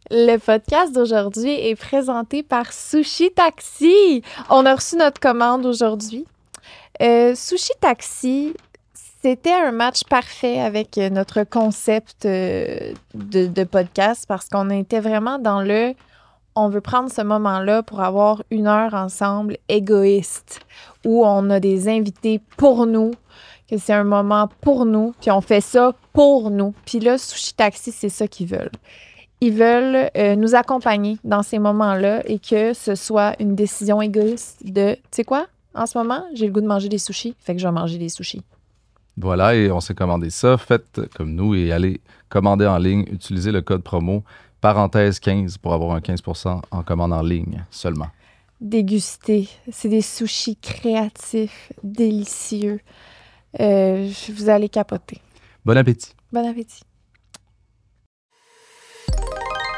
Le podcast d'aujourd'hui est présenté par Sushi Taxi. On a reçu notre commande aujourd'hui. Sushi Taxi, c'était un match parfait avec notre concept de podcast parce qu'on était vraiment dans on veut prendre ce moment-là pour avoir 1 heure ensemble égoïste où on a des invités pour nous, que c'est un moment pour nous, puis on fait ça pour nous. Puis là, Sushi Taxi, c'est ça qu'ils veulent. Ils veulent nous accompagner dans ces moments-là et que ce soit une décision égoïste de, tu sais quoi, en ce moment, j'ai le goût de manger des sushis, fait que je vais manger des sushis. Voilà, et on s'est commandé ça. Faites comme nous et allez commander en ligne. Utilisez le code promo parenthèse 15 pour avoir un 15% en commande en ligne seulement. Déguster. C'est des sushis créatifs, délicieux. Vous allez capoter. Bon appétit. Bon appétit.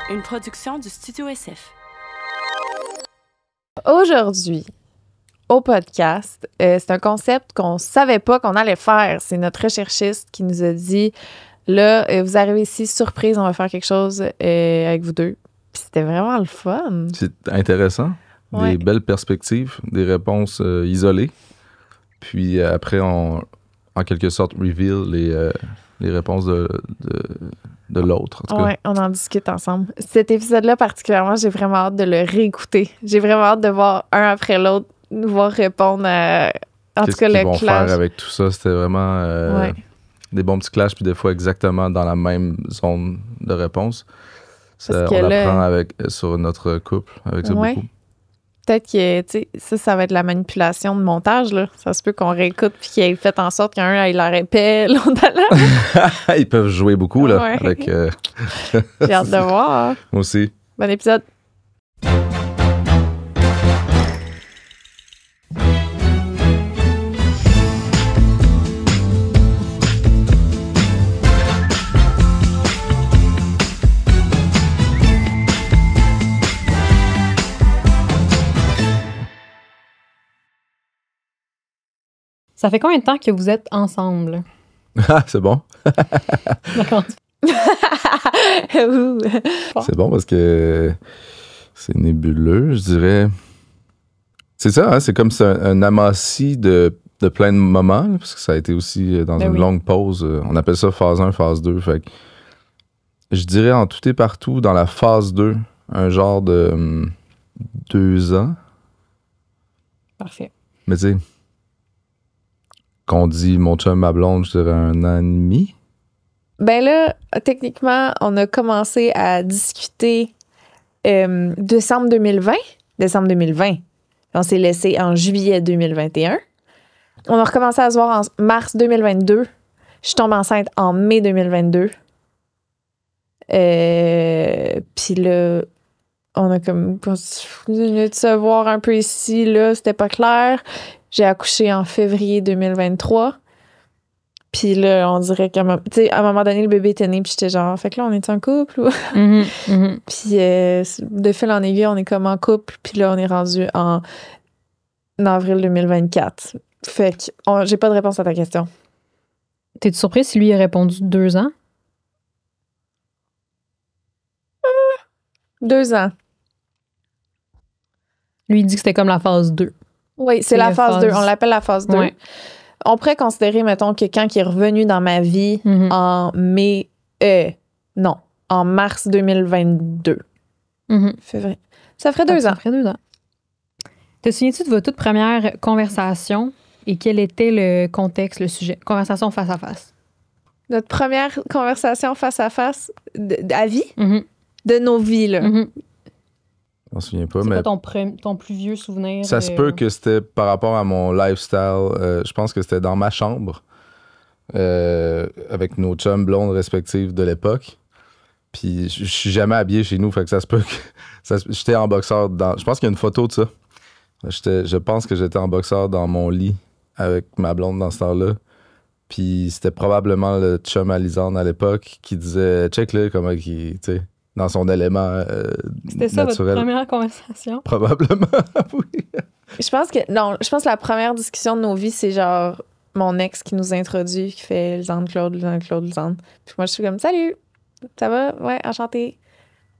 Une production du Studio SF. Aujourd'hui, au podcast, c'est un concept qu'on savait pas qu'on allait faire. C'est notre recherchiste qui nous a dit, là, vous arrivez ici, surprise, on va faire quelque chose avec vous deux. Puis c'était vraiment le fun. C'est intéressant. Ouais. Des belles perspectives, des réponses isolées. Puis après, on, en quelque sorte, reveal les réponses de l'autre. Oui, on en discute ensemble. Cet épisode-là, particulièrement, j'ai vraiment hâte de le réécouter. J'ai vraiment hâte de voir un après l'autre nous voir répondre à... En tout cas, le vont clash. faire avec tout ça? C'était vraiment des bons petits clashs, puis des fois exactement dans la même zone de réponse. Ça, on l'apprend sur notre couple, avec ça beaucoup. Peut-être que, tu sais, ça va être la manipulation de montage, là. Ça se peut qu'on réécoute puis qu'il ait fait en sorte qu'un ait l'air épais, l'autre là. Ils peuvent jouer beaucoup, là. Ouais. Avec, J'ai hâte de voir. Moi aussi. Bon épisode. Ça fait combien de temps que vous êtes ensemble? Ah, c'est bon. D'accord. C'est bon parce que c'est nébuleux, je dirais. C'est ça, hein? C'est comme un amassis de plein de moments, là, parce que ça a été aussi dans une longue pause. On appelle ça phase 1, phase 2. Fait que je dirais en tout et partout, dans la phase 2, un genre de 2 ans. Parfait. Mais tu sais, qu'on dit mon chum, ma blonde, je dirais 1 an et demi. Ben là, techniquement, on a commencé à discuter décembre 2020. Décembre 2020. On s'est laissé en juillet 2021. On a recommencé à se voir en mars 2022. Je tombe enceinte en mai 2022. Puis là, on a comme continué de se voir un peu ici, là, c'était pas clair. J'ai accouché en février 2023. Puis là, on dirait qu'à un moment donné, le bébé était né, puis j'étais genre, fait que là, on est en couple? Ou... Puis de fil en aiguille, on est comme en couple, puis là, on est rendu en avril 2024. Fait que j'ai pas de réponse à ta question. T'es-tu surprise si lui a répondu 2 ans? 2 ans. Lui, il dit que c'était comme la phase 2. Oui, c'est la phase 2. On l'appelle la phase 2. Ouais. On pourrait considérer, mettons, que quand il est revenu dans ma vie en en mars 2022. Février. Ça ferait 2 ans. Ça ferait 2 ans. Te souviens-tu de votre toute première conversation et quel était le contexte, le sujet? Conversation face à face. Notre première conversation face à face à vie? De nos vies, là. Je m'en souviens pas, c'est mais... quoi ton plus vieux souvenir? Ça se peut que c'était par rapport à mon lifestyle. Je pense que c'était dans ma chambre avec nos chums blondes respectives de l'époque. Puis je suis jamais habillé chez nous, fait que ça se peut que... j'étais en boxeur dans... Je pense qu'il y a une photo de ça. Je pense que j'étais en boxeur dans mon lit avec ma blonde dans ce temps-là. Puis c'était probablement le chum à Lisanne à l'époque qui disait « Check là, comment il... » tu sais, dans son élément C'était ça naturel. votre première conversation? Probablement, oui. Je pense que la première discussion de nos vies, c'est genre mon ex qui nous introduit, qui fait Lisanne Claude. Puis moi, je suis comme « Salut! Ça va? Ouais, enchantée. »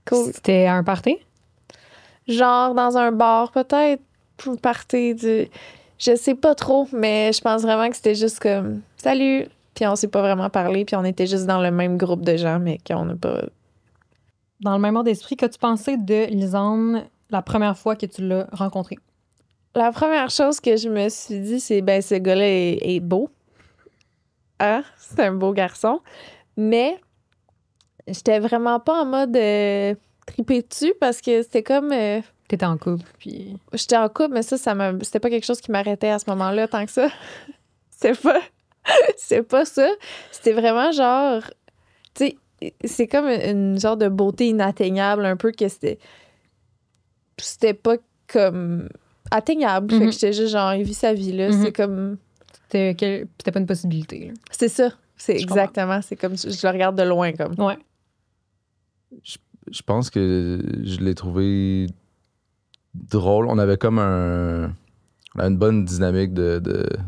Cool. C'était un party? Genre dans un bar, peut-être, pour partir du... Je sais pas trop, mais je pense vraiment que c'était juste comme « Salut! » Puis on s'est pas vraiment parlé, puis on était juste dans le même groupe de gens, mais qu'on n'a pas... Dans le même ordre d'esprit, qu'as-tu pensé de Lisanne la première fois que tu l'as rencontrée? La première chose que je me suis dit, c'est « Ben, ce gars-là est beau. Hein? C'est un beau garçon. » Mais j'étais vraiment pas en mode triper dessus, parce que c'était comme... T'étais en couple, puis... J'étais en couple, mais c'était pas quelque chose qui m'arrêtait à ce moment-là tant que ça. C'est pas ça. C'était vraiment genre... Tu sais, c'est comme une genre de beauté inatteignable, un peu que c'était pas comme atteignable. Fait que j'étais juste genre, il vit sa vie, là. C'est comme... C'était pas une possibilité, là. C'est ça. C'est Je exactement. C'est comme... Je le regarde de loin, comme. Ouais. Je pense que je l'ai trouvé drôle. On avait comme une bonne dynamique de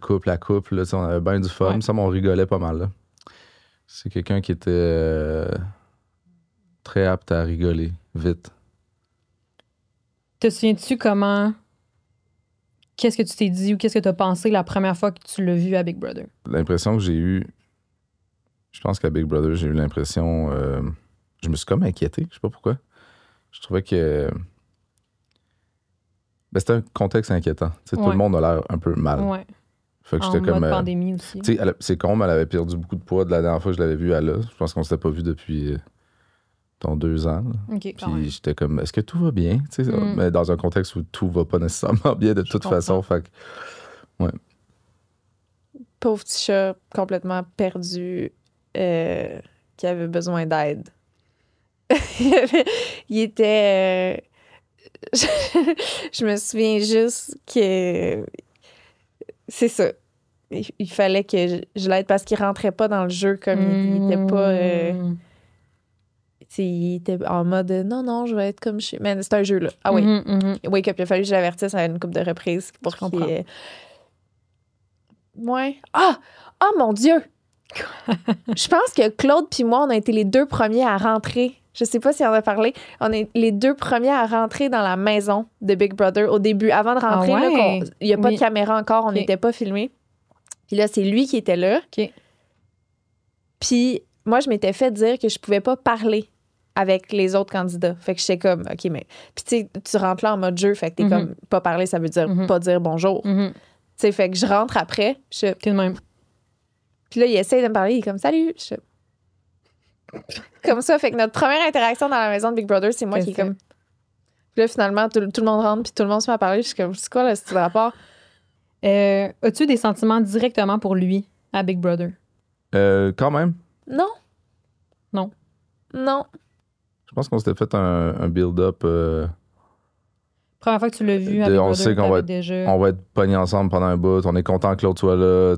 couple à couple. Là. On avait bien du fun. Ouais. Ça, on rigolait pas mal. Là. C'est quelqu'un qui était très apte à rigoler vite. Te souviens-tu comment... Qu'est-ce que tu t'es dit ou qu'est-ce que tu as pensé la première fois que tu l'as vu à Big Brother? L'impression que j'ai eue... Je pense qu'à Big Brother, j'ai eu l'impression... je me suis comme inquiété. Je sais pas pourquoi. Je trouvais que... Ben, c'était un contexte inquiétant. Tout le monde a l'air un peu mal. Ouais. Fait que En j'étais mode comme... pandémie aussi. C'est con, mais elle avait perdu beaucoup de poids de la dernière fois que je l'avais vue à là. Je pense qu'on s'était pas vu depuis 2 ans. Là. OK, quand même. Puis j'étais comme, est-ce que tout va bien? Mais dans un contexte où tout va pas nécessairement bien de toute façon. Fait que, ouais. Pauvre petit chat complètement perdu qui avait besoin d'aide. Il était... je me souviens juste que... C'est ça. Il fallait que je l'aide parce qu'il rentrait pas dans le jeu comme il était pas... il était en mode non, je vais être comme je suis. Mais c'est un jeu, là. Ah oui. Wake Up, il a fallu que je l'avertisse à une couple de reprises pour qu'il... Ouais. Ah! Oh mon Dieu! Je pense que Claude puis moi, on a été les 2 premiers à rentrer. Je sais pas si on en a parlé. On est les 2 premiers à rentrer dans la maison de Big Brother au début. Avant de rentrer, il n'y a pas de caméra encore, on n'était pas filmés. Puis là, c'est lui qui était là. OK. Puis moi, je m'étais fait dire que je pouvais pas parler avec les autres candidats. Fait que j'étais comme, OK, mais... Puis tu sais, tu rentres là en mode jeu, fait que t'es comme, pas parler, ça veut dire pas dire bonjour. Tu sais, fait que je rentre après. T'es de même. Puis là, il essaie de me parler, il est comme, salut. Comme ça, fait que notre première interaction dans la maison de Big Brother, c'est moi qui est comme... Puis là, finalement, tout le monde rentre, puis tout le monde se met à parler. Je suis comme, c'est quoi, là, ce rapport? As-tu des sentiments directement pour lui à Big Brother? Quand même. Non. Non. Non. Je pense qu'on s'était fait un build-up. Première fois que tu l'as vu à Big on Brother, sait qu'on va être pognés ensemble pendant un bout. On est content que Claude soit là.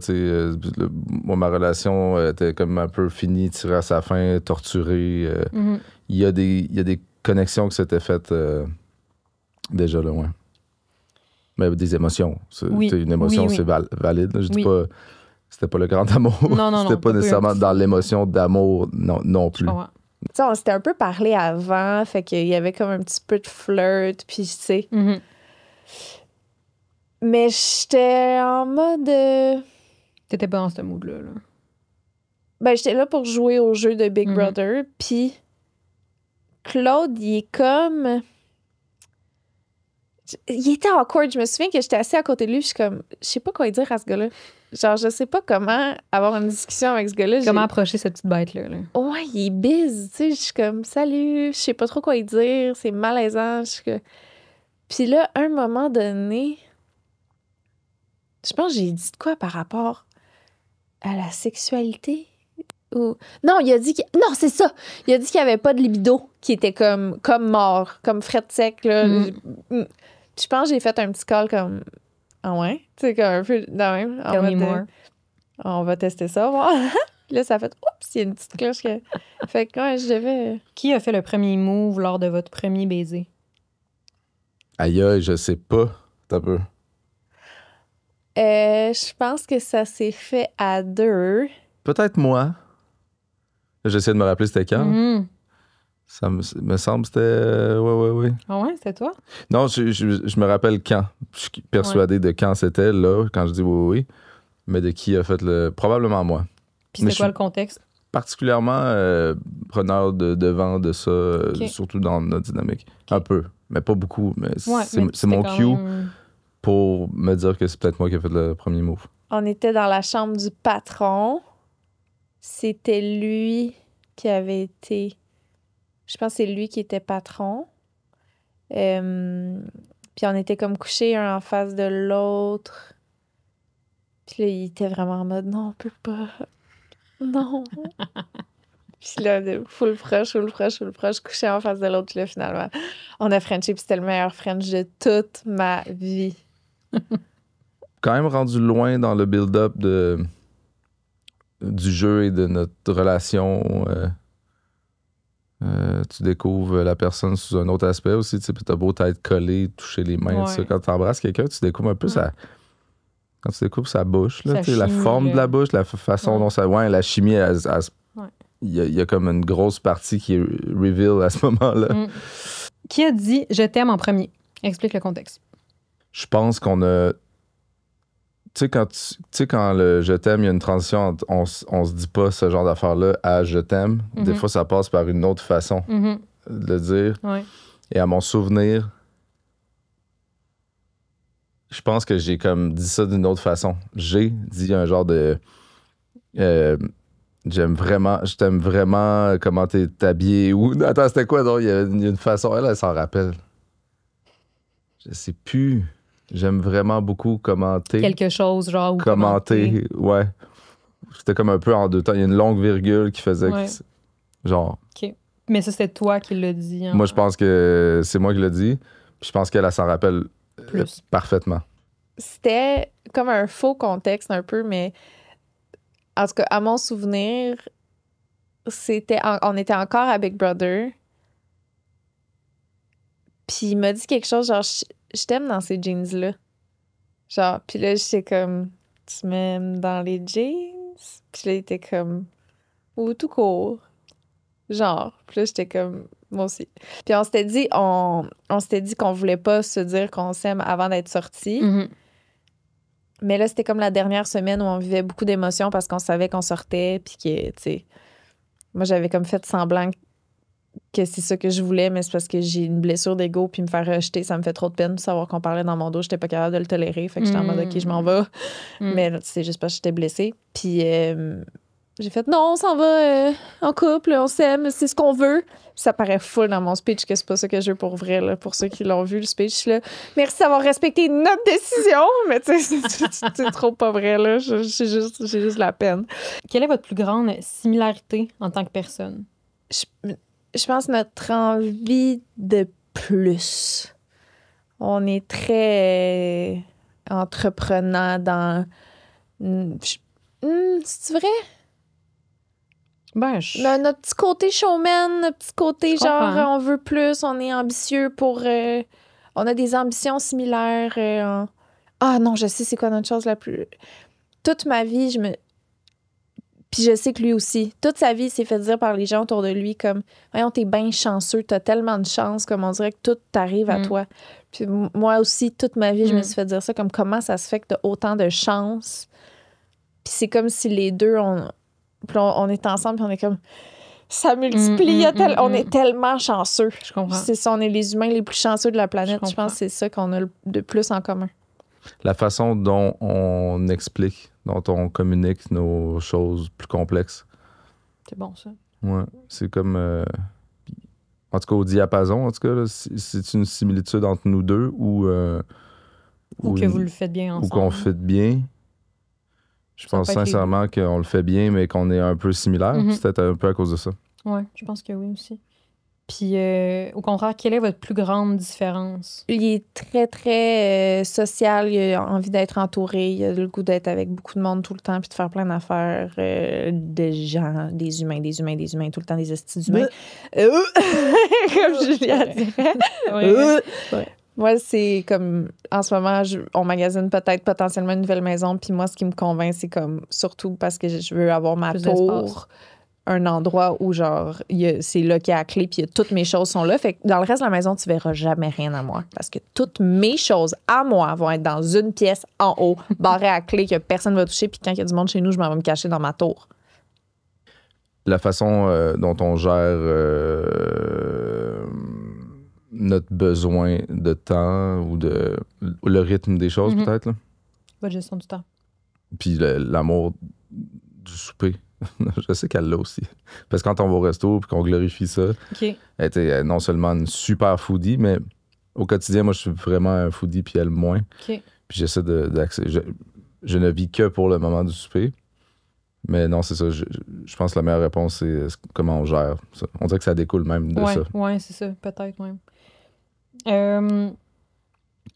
Moi, ma relation était comme un peu finie, tirée à sa fin, torturée. Il y a des connexions qui s'étaient faites déjà là, ouais. Mais des émotions. Une émotion, c'est valide. Là. Je dis pas... C'était pas le grand amour. Non, c'était pas nécessairement dans l'émotion d'amour non plus. Tu sais, on s'était un peu parlé avant, fait qu'il y avait comme un petit peu de flirt, puis tu sais. Mais j'étais en mode... T'étais pas dans ce mood-là, là. Ben, j'étais là pour jouer au jeu de Big Brother, puis Claude, il est comme... Il était awkward. Je me souviens que j'étais assise à côté de lui, je suis comme... Je sais pas quoi dire à ce gars-là. Genre, je sais pas comment avoir une discussion avec ce gars-là. Comment approcher cette petite bête-là? Là? Ouais, il est bise, tu sais. Je suis comme, salut, je sais pas trop quoi lui dire, c'est malaisant. Puis là, à un moment donné, je pense que j'ai dit de quoi par rapport à la sexualité? Ou... Non, il a dit non, c'est ça! Il a dit qu'il n'y avait pas de libido, qui était comme mort, comme fret sec, là. Je pense que j'ai fait un petit call comme... Ah ouais? Tu sais, comme un peu dans même. Tell me more. On va tester ça, voir. Puis là, ça a fait... Oups, il y a une petite cloche que... Fait que, ouais, je devais... Qui a fait le premier move lors de votre premier baiser? Aïe, je sais pas. T'as un peu. Je pense que ça s'est fait à 2. Peut-être moi. J'essaie de me rappeler c'était quand. Ça me semble que c'était... ouais. Ah ouais, c'était toi? Non, je me rappelle quand. Je suis persuadé de quand c'était, là, quand je dis oui. Mais de qui a fait le... Probablement moi. Puis c'était quoi le contexte? Particulièrement preneur de devant de ça, surtout dans notre dynamique. Un peu, mais pas beaucoup. Mais c'est mon cue pour me dire que c'est peut-être moi qui ai fait le premier move. On était dans la chambre du patron. C'était lui qui avait été... Je pense que c'est lui qui était patron. Puis on était comme couchés un en face de l'autre. Puis là, il était vraiment en mode « Non, on peut pas. Non. » Puis là, full proche, couché en face de l'autre. Puis là, finalement, on a Frenché. Puis c'était le meilleur French de toute ma vie. Quand même rendu loin dans le build-up du jeu et de notre relation. Tu découvres la personne sous un autre aspect aussi. Puis t'as beau t'être collé, toucher les mains. Ouais. Quand t'embrasses quelqu'un, tu découvres un peu quand tu découvres sa bouche, là, Sa la chimie, forme de la bouche, la façon dont ça... Ouais, la chimie, il y a comme une grosse partie qui est reveal à ce moment-là. Qui a dit « Je t'aime » en premier? Explique le contexte. Je pense qu'on a... Tu sais, quand le « je t'aime », il y a une transition entre on se dit pas ce genre d'affaires-là à « je t'aime ». Des fois, ça passe par une autre façon de le dire. Ouais. Et à mon souvenir, je pense que j'ai comme dit ça d'une autre façon. J'ai dit un genre de... je t'aime vraiment, comment t'es habillé. Ou, attends, c'était quoi? Donc, il y a une façon, elle s'en rappelle. Je sais plus. J'aime vraiment beaucoup commenter. Quelque chose, genre, ou commenter. Ouais. C'était comme un peu en deux temps. Il y a une longue virgule qui faisait genre... OK. Mais ça, c'était toi qui l'as dit. Hein? Moi, je pense que c'est moi qui l'ai dit. Puis je pense qu'elle s'en rappelle parfaitement. C'était comme un faux contexte un peu, mais en tout cas, à mon souvenir, on était encore à Big Brother. Puis il m'a dit quelque chose genre je t'aime dans ces jeans-là. Genre, puis là, j'étais comme tu m'aimes dans les jeans? Puis là, il était comme ou tout court. Genre, puis là, j'étais comme moi aussi. Puis on s'était dit qu'on voulait pas se dire qu'on s'aime avant d'être sortis. Mais là, c'était comme la dernière semaine où on vivait beaucoup d'émotions parce qu'on savait qu'on sortait. Puis que, tu sais, moi, j'avais comme fait semblant que c'est ça que je voulais, mais c'est parce que j'ai une blessure d'ego. Puis me faire rejeter, ça me fait trop de peine de savoir qu'on parlait dans mon dos. J'étais pas capable de le tolérer. Fait que j'étais en mode, OK, je m'en vais. Mais c'est juste parce que j'étais blessée. Puis j'ai fait, non, on s'en va en couple, on s'aime, c'est ce qu'on veut. Puis ça paraît full dans mon speech que c'est pas ça que je veux pour vrai. Là. Pour ceux qui l'ont vu, le speech, là, merci d'avoir respecté notre décision. Mais tu sais, c'est trop pas vrai. Là. J'ai juste la peine. Quelle est votre plus grande similarité en tant que personne? Je pense notre envie de plus. On est très entreprenant dans... c'est-tu vrai? Ben, Notre petit côté showman, notre petit côté genre on veut plus, on est ambitieux pour... on a des ambitions similaires. Ah non, je sais c'est quoi notre chose la plus... Toute ma vie, Puis je sais que lui aussi. Toute sa vie, il s'est fait dire par les gens autour de lui comme « Voyons, t'es bien chanceux, t'as tellement de chance, comme on dirait que tout t'arrive à toi. » Puis moi aussi, toute ma vie, je me suis fait dire ça comme « Comment ça se fait que t'as autant de chance? » Puis c'est comme si les deux, on est ensemble, puis on est comme... Ça multiplie, on est tellement chanceux. Je comprends. C'est ça, on est les humains les plus chanceux de la planète. Je pense que c'est ça qu'on a de plus en commun. La façon dont on explique, dont on communique nos choses plus complexes. C'est bon, ça. Ouais, c'est comme... en tout cas, au diapason, en tout cas, là, c'est une similitude entre nous deux ou que vous le faites bien ensemble. Ou qu'on fait bien. Je pense sincèrement qu'on le fait bien, mais qu'on est un peu similaires. C'est peut-être un peu à cause de ça. Oui, je pense que oui aussi. Puis, au contraire, quelle est votre plus grande différence? Il est très, très social. Il a envie d'être entouré. Il a le goût d'être avec beaucoup de monde tout le temps puis de faire plein d'affaires. Des gens, des humains, tout le temps des estis d'humains. Comme Julia dirait. Moi, c'est comme, en ce moment, on magasine peut-être potentiellement une nouvelle maison. Puis moi, ce qui me convainc, c'est comme, surtout parce que je veux avoir ma tour un endroit où, genre, c'est là qu'il y a la clé, puis toutes mes choses sont là. Fait que dans le reste de la maison, tu verras jamais rien à moi. Parce que toutes mes choses à moi vont être dans une pièce en haut, barrée à clé, que personne ne va toucher. Puis quand il y a du monde chez nous, je m'en vais me cacher dans ma tour. La façon dont on gère notre besoin de temps ou le rythme des choses, peut-être. Là. Votre gestion du temps. Puis l'amour du souper. Je sais qu'elle l'a aussi. Parce que quand on va au resto et qu'on glorifie ça, OK. elle était non seulement une super foodie, mais au quotidien, moi, je suis vraiment un foodie, puis elle moins. OK. Puis j'essaie je ne vis que pour le moment du souper. Mais non, c'est ça. Je pense que la meilleure réponse, c'est comment on gère ça. On dirait que ça découle même de ça. Oui, c'est ça. Peut-être, oui. En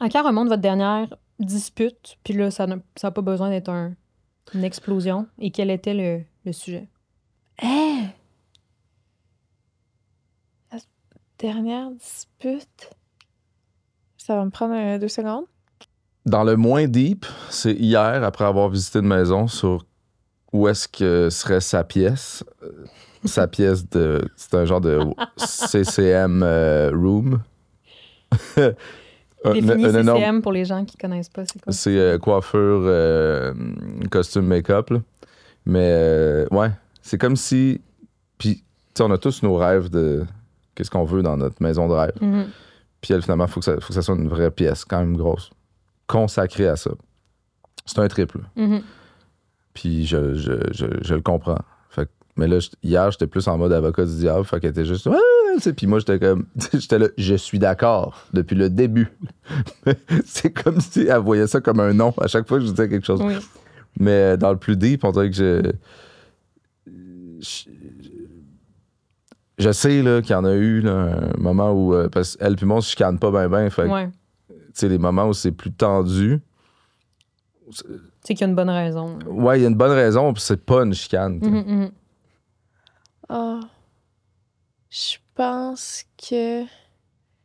quand remonte votre dernière dispute, puis là, ça n'a pas besoin d'être une explosion, et quel était le sujet? La dernière dispute? Ça va me prendre 2 secondes. Dans le moins deep, c'est hier, après avoir visité une maison, sur où est-ce que serait sa pièce. Sa pièce c'est un genre de CCM room. Définis un énorme- CCM pour les gens qui connaissent pas, c'est quoi? C'est coiffure, costume, make-up. Là. Mais ouais, c'est comme si. Puis, tu sais, on a tous nos rêves de qu'est-ce qu'on veut dans notre maison de rêve. Mhm. Puis, elle, finalement, faut que ça soit une vraie pièce, quand même grosse, consacrée à ça. C'est un triple. Mhm. Puis, je le comprends. Fait que, mais là, hier, j'étais plus en mode avocat du diable. Fait qu'elle était juste. Puis moi, j'étais comme. J'étais là, je suis d'accord depuis le début. C'est comme si elle voyait ça comme un non à chaque fois que je disais quelque chose. Oui. Mais dans le plus deep, on dirait que je sais là, qu'il y en a eu là, un moment où. Parce qu'elle puis moi, on se chicane pas bien. Fait que, Ouais. tu sais, les moments où c'est plus tendu. C'est qu'il y a une bonne raison. Ouais, il y a une bonne raison, puis c'est pas une chicane. tu sais. Mhm, mhm. Oh. Je pense que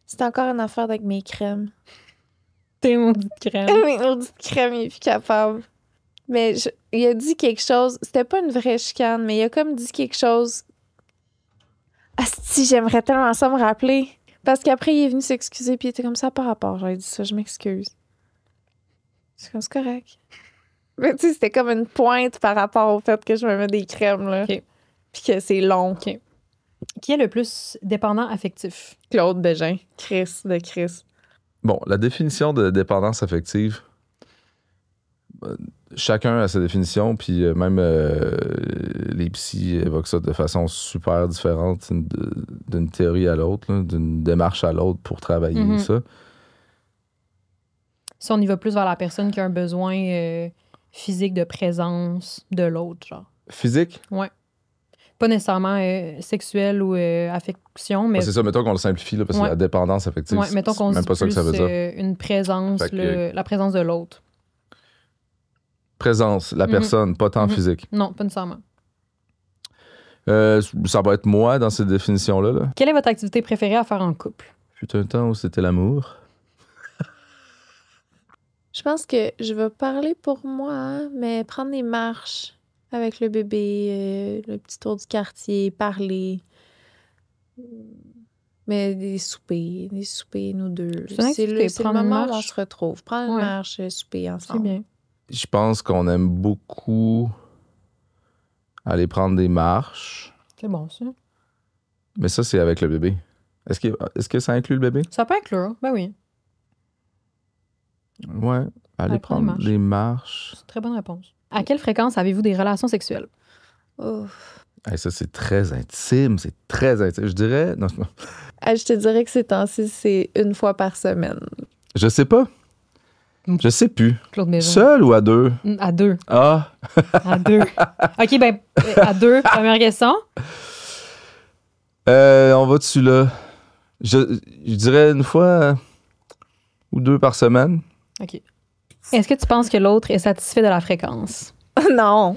c'est encore une affaire avec mes crèmes. T'es maudite crème. Mes maudites crèmes, il est plus capable. Mais il a dit quelque chose. C'était pas une vraie chicane, mais il a comme dit quelque chose. Asti, j'aimerais tellement ça me rappeler. Parce qu'après, il est venu s'excuser, puis il était comme ça par rapport. J'avais dit ça, je m'excuse. C'est comme, c'est correct. Mais tu sais, c'était comme une pointe par rapport au fait que je me mets des crèmes, là. OK. Puis que c'est long. OK. Qui est le plus dépendant affectif? Claude Bégin. Chris de Chris. Bon, la définition de dépendance affective, chacun a sa définition, puis même les psys évoquent ça de façon super différente d'une théorie à l'autre, là, d'une démarche à l'autre pour travailler Mhm. ça. Si on y va plus vers la personne qui a un besoin physique de présence de l'autre, genre. Physique, Ouais. Pas nécessairement sexuel ou affection, mais c'est ça, mettons qu'on le simplifie, là, parce que Ouais. la dépendance affective, ouais, mettons qu'on c'est même dit pas ça que ça veut plus, dire. une présence, Fait que- la présence de l'autre. Présence, la Mhm. personne, pas tant Mhm. physique. Non, pas nécessairement. Ça va être moi dans cette définition-là. Là. Quelle est votre activité préférée à faire en couple? Fut un temps où c'était l'amour. Je pense que je vais parler pour moi, hein, mais prendre des marches avec le bébé, le petit tour du quartier, parler. Mais des soupers, nous deux. C'est une activité, c'est le prendre une moment où on marche. se retrouve. Prendre une Ouais. marche, souper C'est ensemble. bien. Je pense qu'on aime beaucoup aller prendre des marches. C'est bon, ça. Mais ça, c'est avec le bébé. Est-ce que ça inclut le bébé? Ça peut inclure, ben oui. Ouais. Aller prendre prendre des des marches. C'est une très bonne réponse. À quelle fréquence avez-vous des relations sexuelles? Oh. Hey, ça, c'est très intime. C'est très intime. Je dirais. Non, Ah, je te dirais que ces temps-ci, c'est 1 fois par semaine. je sais pas. Je sais plus. Claude Bégin. Seul ou à deux? À 2. Ah! À 2. OK, ben, à 2. Première question. On va dessus là. Je dirais 1 fois ou 2 par semaine. OK. Est-ce que tu penses que l'autre est satisfait de la fréquence? Non!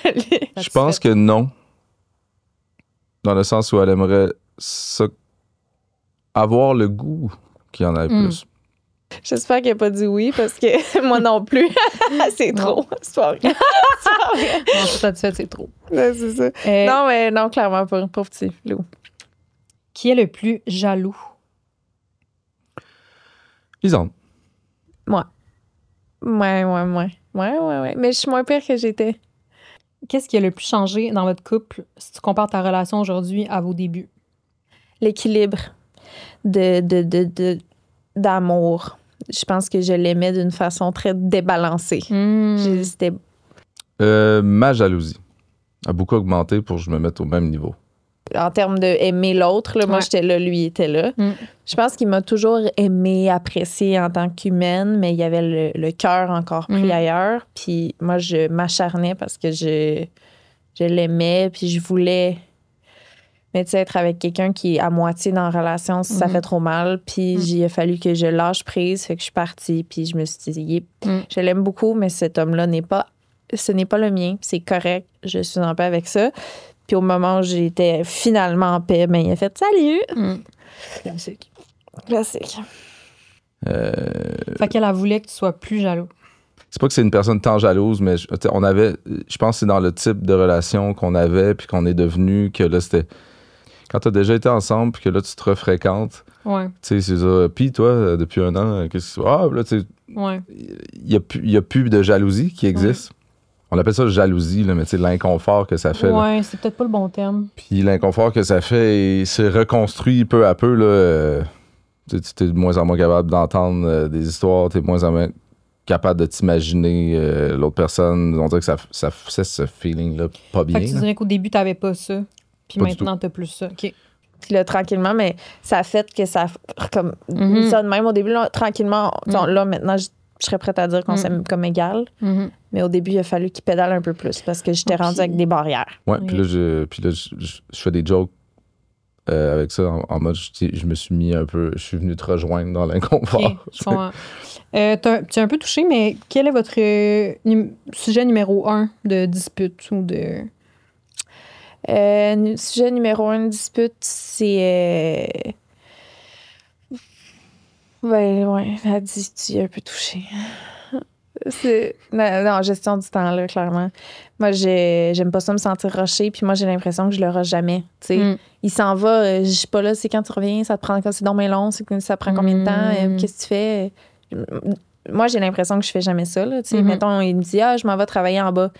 Je pense que non. Dans le sens où elle aimerait ça, avoir le goût qu'il y en ait plus. J'espère qu'elle n'a pas dit oui parce que moi non plus. C'est Non. trop. C'est pas vrai. Non, satisfaite, c'est trop. Ouais, c'est ça. Non, mais non, clairement pas. Pauvre petit loup. Qui est le plus jaloux? Lisande. Moi. Ouais. Mais je suis moins pire que j'étais. Qu'est-ce qui a le plus changé dans votre couple si tu compares ta relation aujourd'hui à vos débuts? L'équilibre d'amour. Je pense que je l'aimais d'une façon très débalancée. C'était Ma jalousie a beaucoup augmenté pour que je me mette au même niveau. en termes de aimer l'autre, là, moi, j'étais là, lui, il était là. Je pense qu'il m'a toujours aimé, apprécié en tant qu'humaine, mais il y avait le cœur encore pris ailleurs. Puis moi, je m'acharnais parce que je l'aimais, puis je voulais... Mais tu sais, être avec quelqu'un qui est à moitié dans la relation, ça fait trop mal. Puis il a fallu que je lâche prise, fait que je suis partie, puis je me suis dit, je l'aime beaucoup, mais cet homme-là ce n'est pas le mien, c'est correct, je suis en paix avec ça. Puis au moment où j'étais finalement en paix, ben, il a fait « Salut! » Classique. Fait qu'elle voulait que tu sois plus jaloux. C'est pas que c'est une personne tant jalouse, mais je pense que c'est dans le type de relation qu'on avait puis qu'on est devenu que là, c'était... Quand t'as déjà été ensemble puis que là, tu te refréquentes, tu sais, c'est ça. Puis toi, depuis un an, qu'est-ce que tu... Ah, là, tu sais... Il y a plus de jalousie qui existe. On appelle ça jalousie, là, mais tu sais, l'inconfort que ça fait. Ouais, c'est peut-être pas le bon terme. Puis l'inconfort que ça fait, il s'est reconstruit peu à peu, là. Tu es de moins en moins capable d'entendre des histoires, tu es de moins en moins capable de t'imaginer l'autre personne. On dirait que ça fait ce feeling-là pas bien. Fait que tu dirais qu'au début, t'avais pas ça, puis pas maintenant, t'as plus ça. OK. Puis là, tranquillement, mais ça a fait que ça... Comme ça de même, au début, là, tranquillement, là, maintenant, je serais prête à dire qu'on s'aime comme égal. Mais au début, il a fallu qu'il pédale un peu plus parce que j'étais rendue avec des barrières. Ouais, puis là, je fais des jokes avec ça en mode, je me suis mis un peu... Je suis venu te rejoindre dans l'inconfort. Okay. Tu as un peu touché, mais quel est votre sujet numéro 1 de dispute ou de... Sujet numéro 1 de dispute, c'est... Ouais, elle dit, tu es un peu touché. C'est... Non, gestion du temps, là, clairement. Moi, j'aime pas ça me sentir rushée, puis moi, j'ai l'impression que je le rush jamais. Tu sais, il s'en va, je suis pas là, c'est quand tu reviens, ça te prend, c'est donc bien long, ça prend combien de temps, qu'est-ce que tu fais? Moi, j'ai l'impression que je fais jamais ça, là. Tu sais, mettons, il me dit, je m'en vais travailler en bas.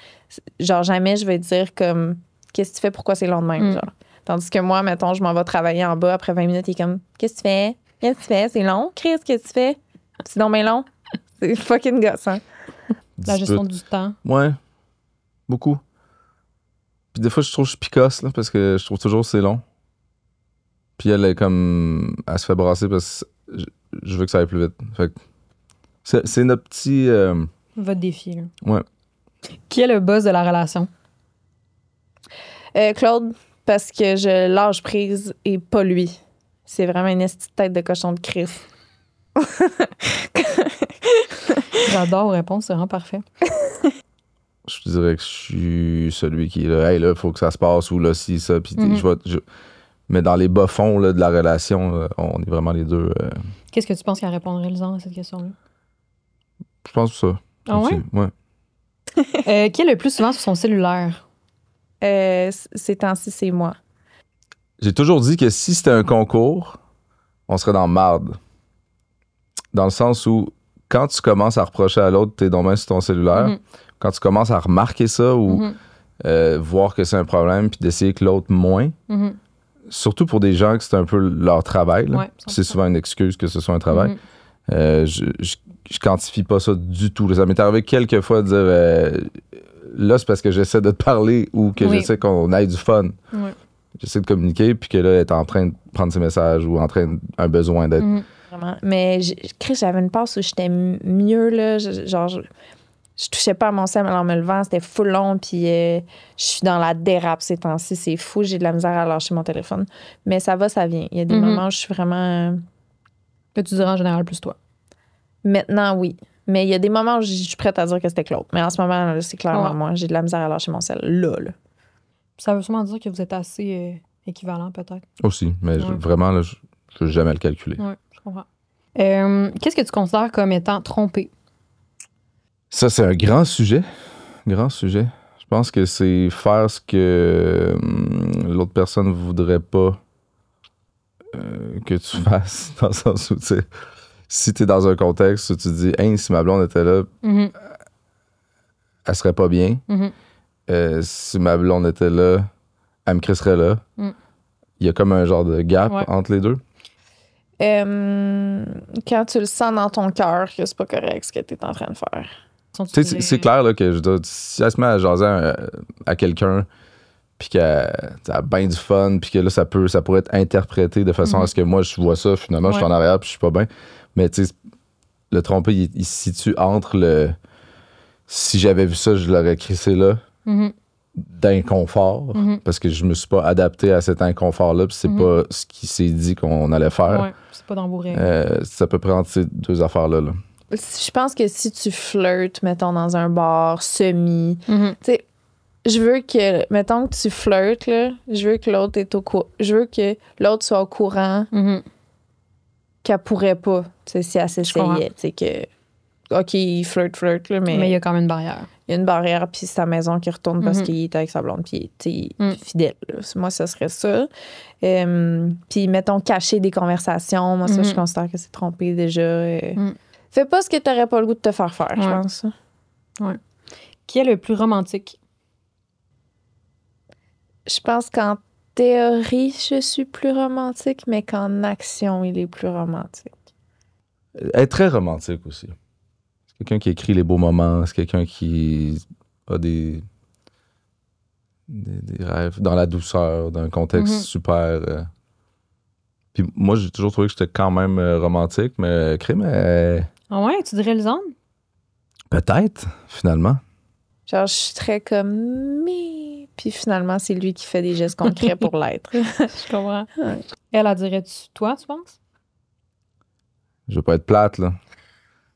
Genre, jamais je vais dire comme, qu'est-ce que tu fais, pourquoi c'est long de même, genre. Tandis que moi, mettons, je m'en vais travailler en bas, après 20 minutes, il est comme, qu'est-ce que tu fais? Qu'est-ce que tu fais? C'est long, Chris, qu'est-ce que tu fais? C'est donc bien long. C'est fucking gossant. La gestion du temps. Ouais, beaucoup. Puis des fois, je trouve que je picosse, là, parce que je trouve toujours que c'est long. Puis elle est comme... Elle se fait brasser parce que je veux que ça aille plus vite. Fait que c'est notre petit... Votre défi, là. Ouais. Qui est le boss de la relation? Claude, parce que je lâche prise et pas lui. C'est vraiment une tête de cochon de Chris. J'adore vos réponses, c'est vraiment parfait. Je dirais que je suis celui qui est là, hey, là, faut que ça se passe, ou là, si, ça, puis mais dans les bas-fonds là, de la relation, là, on est vraiment les deux. Qu'est-ce que tu penses qu'elle répondrait, Lisande, à cette question-là? Je pense ça. Ah ouais? Ouais. Qui est le plus souvent sur son cellulaire? Ces temps-ci, c'est moi. J'ai toujours dit que si c'était un concours, on serait dans marde. Dans le sens où, quand tu commences à reprocher à l'autre tes domaines sur ton cellulaire, quand tu commences à remarquer ça ou voir que c'est un problème puis d'essayer que l'autre moins, surtout pour des gens que c'est un peu leur travail, là, c'est souvent une excuse que ce soit un travail, je quantifie pas ça du tout. Là. Ça m'est arrivé quelques fois de dire là, c'est parce que j'essaie de te parler ou que j'essaie qu'on ait du fun. J'essaie de communiquer puis que là, elle est en train de prendre ses messages ou en train un besoin d'être... Vraiment. Mais j'avais une passe où j'étais mieux, là. Je touchais pas à mon sel en me levant. C'était full long, puis je suis dans la dérape ces temps-ci. C'est fou. J'ai de la misère à lâcher mon téléphone. Mais ça va, ça vient. Il y a des moments où je suis vraiment... Que tu dirais en général plus toi? Maintenant, oui. Mais il y a des moments où je suis prête à dire que c'était Claude. Mais en ce moment, là, c'est clairement moi. J'ai de la misère à lâcher mon sel. Là. Ça veut sûrement dire que vous êtes assez équivalent, peut-être. Aussi. Mais vraiment, là, je ne veux jamais le calculer. Oui, je comprends. Qu'est-ce que tu considères comme étant trompé? Ça, c'est un grand sujet. grand sujet. Je pense que c'est faire ce que l'autre personne voudrait pas que tu fasses, dans le sens où, tu sais, si t'es dans un contexte où tu te dis « Hey, si ma blonde était là, Mhm. elle serait pas bien. Mhm. Si ma blonde était là, elle me crisserait là. Mm. Il y a comme un genre de gap Ouais. entre les deux. Quand tu le sens dans ton cœur que c'est pas correct ce que tu es en train de faire. Sont-tu Tu sais, c'est clair là, que je dois, si elle se met à jaser à quelqu'un, puis qu'elle a bien du fun, puis que là, ça pourrait être interprété de façon à ce que moi, je vois ça, finalement, je suis en arrière, puis je suis pas bien. Mais tu sais, le trompé, il se situe entre le... Si j'avais vu ça, je l'aurais crissé là, Mhm. d'inconfort, Mhm. parce que je me suis pas adapté à cet inconfort-là, puis c'est pas ce qui s'est dit qu'on allait faire. Ouais, c'est pas dans vos règles. C'est à peu près entre ces deux affaires-là. Là. Je pense que si tu flirtes, mettons, dans un bar semi, Mhm. tu sais, je veux que, mettons que tu flirtes, là, je veux que l'autre je veux que l'autre soit au courant Mhm. qu'elle pourrait pas, tu sais, si elle comprends. s'essayait, tu sais, que, OK, il flirte, là, Mais il y a quand même une barrière. il y a une barrière, puis c'est sa maison qui retourne parce Mhm. qu'il est avec sa blonde, puis il est Mm. fidèle. Là. Moi, ça serait ça. Puis, mettons, cacher des conversations. Moi, ça, Mhm. je considère que c'est trompé déjà. Mm. Fais pas ce que t'aurais pas le goût de te faire faire, je Ouais. pense. Qui est le plus romantique? Je pense qu'en théorie, je suis plus romantique, mais qu'en action, il est plus romantique. Elle est très romantique aussi. C'est quelqu'un qui écrit les beaux moments, c'est quelqu'un qui a des rêves dans la douceur, dans un contexte Mhm. super. Puis moi, j'ai toujours trouvé que j'étais quand même romantique, mais crime, Ah ouais, tu dirais Lisanne? peut-être, finalement. Genre, je suis très comme... Mais... Puis finalement, c'est lui qui fait des gestes concrets pour l'être. Je comprends. Ouais. Elle dirait-tu toi, tu penses? Je veux pas être plate, là.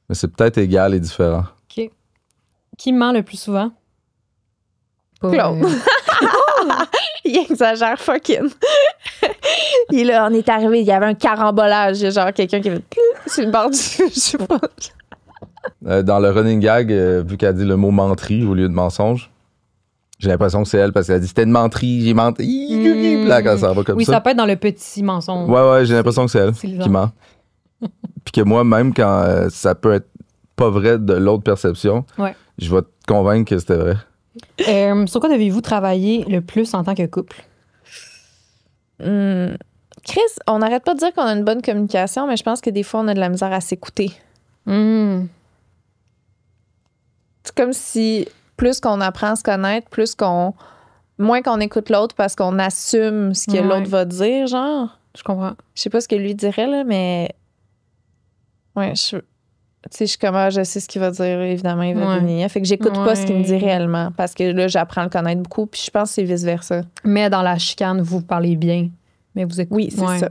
Mais c'est peut-être égal et différent. OK. Qui ment le plus souvent? Pas, Claude. Il exagère fucking. Et là, on est arrivé, il y avait un carambolage. Il y a genre quelqu'un qui avait sur le bord du... Je sais pas. Dans le running gag, vu qu'elle dit le mot menterie au lieu de mensonge, j'ai l'impression que c'est elle parce qu'elle dit c'était une menterie, j'ai menti. Puis là, quand ça va comme oui, ça ça. peut être dans le petit mensonge. Ouais, j'ai l'impression que c'est elle C'est qui Lisanne. ment. Puis que moi, même quand ça peut être pas vrai de l'autre perception, Ouais. je vais te convaincre que c'était vrai. Sur quoi devez-vous travailler le plus en tant que couple? Chris, on n'arrête pas de dire qu'on a une bonne communication, mais je pense que des fois, on a de la misère à s'écouter. Hum. C'est comme si plus qu'on apprend à se connaître, moins qu'on écoute l'autre parce qu'on assume ce que Ouais. l'autre va dire, genre. Je comprends. Je sais pas ce que lui dirait, là, mais... Ouais, tu sais, je suis comme, je sais ce qu'il va dire, évidemment, il va Ouais. venir. Fait que j'écoute pas ce qu'il me dit Ouais. réellement parce que là, j'apprends à le connaître beaucoup, puis je pense que c'est vice-versa. Mais dans la chicane, vous parlez bien. Mais vous écoutez. Oui, c'est Ouais. ça.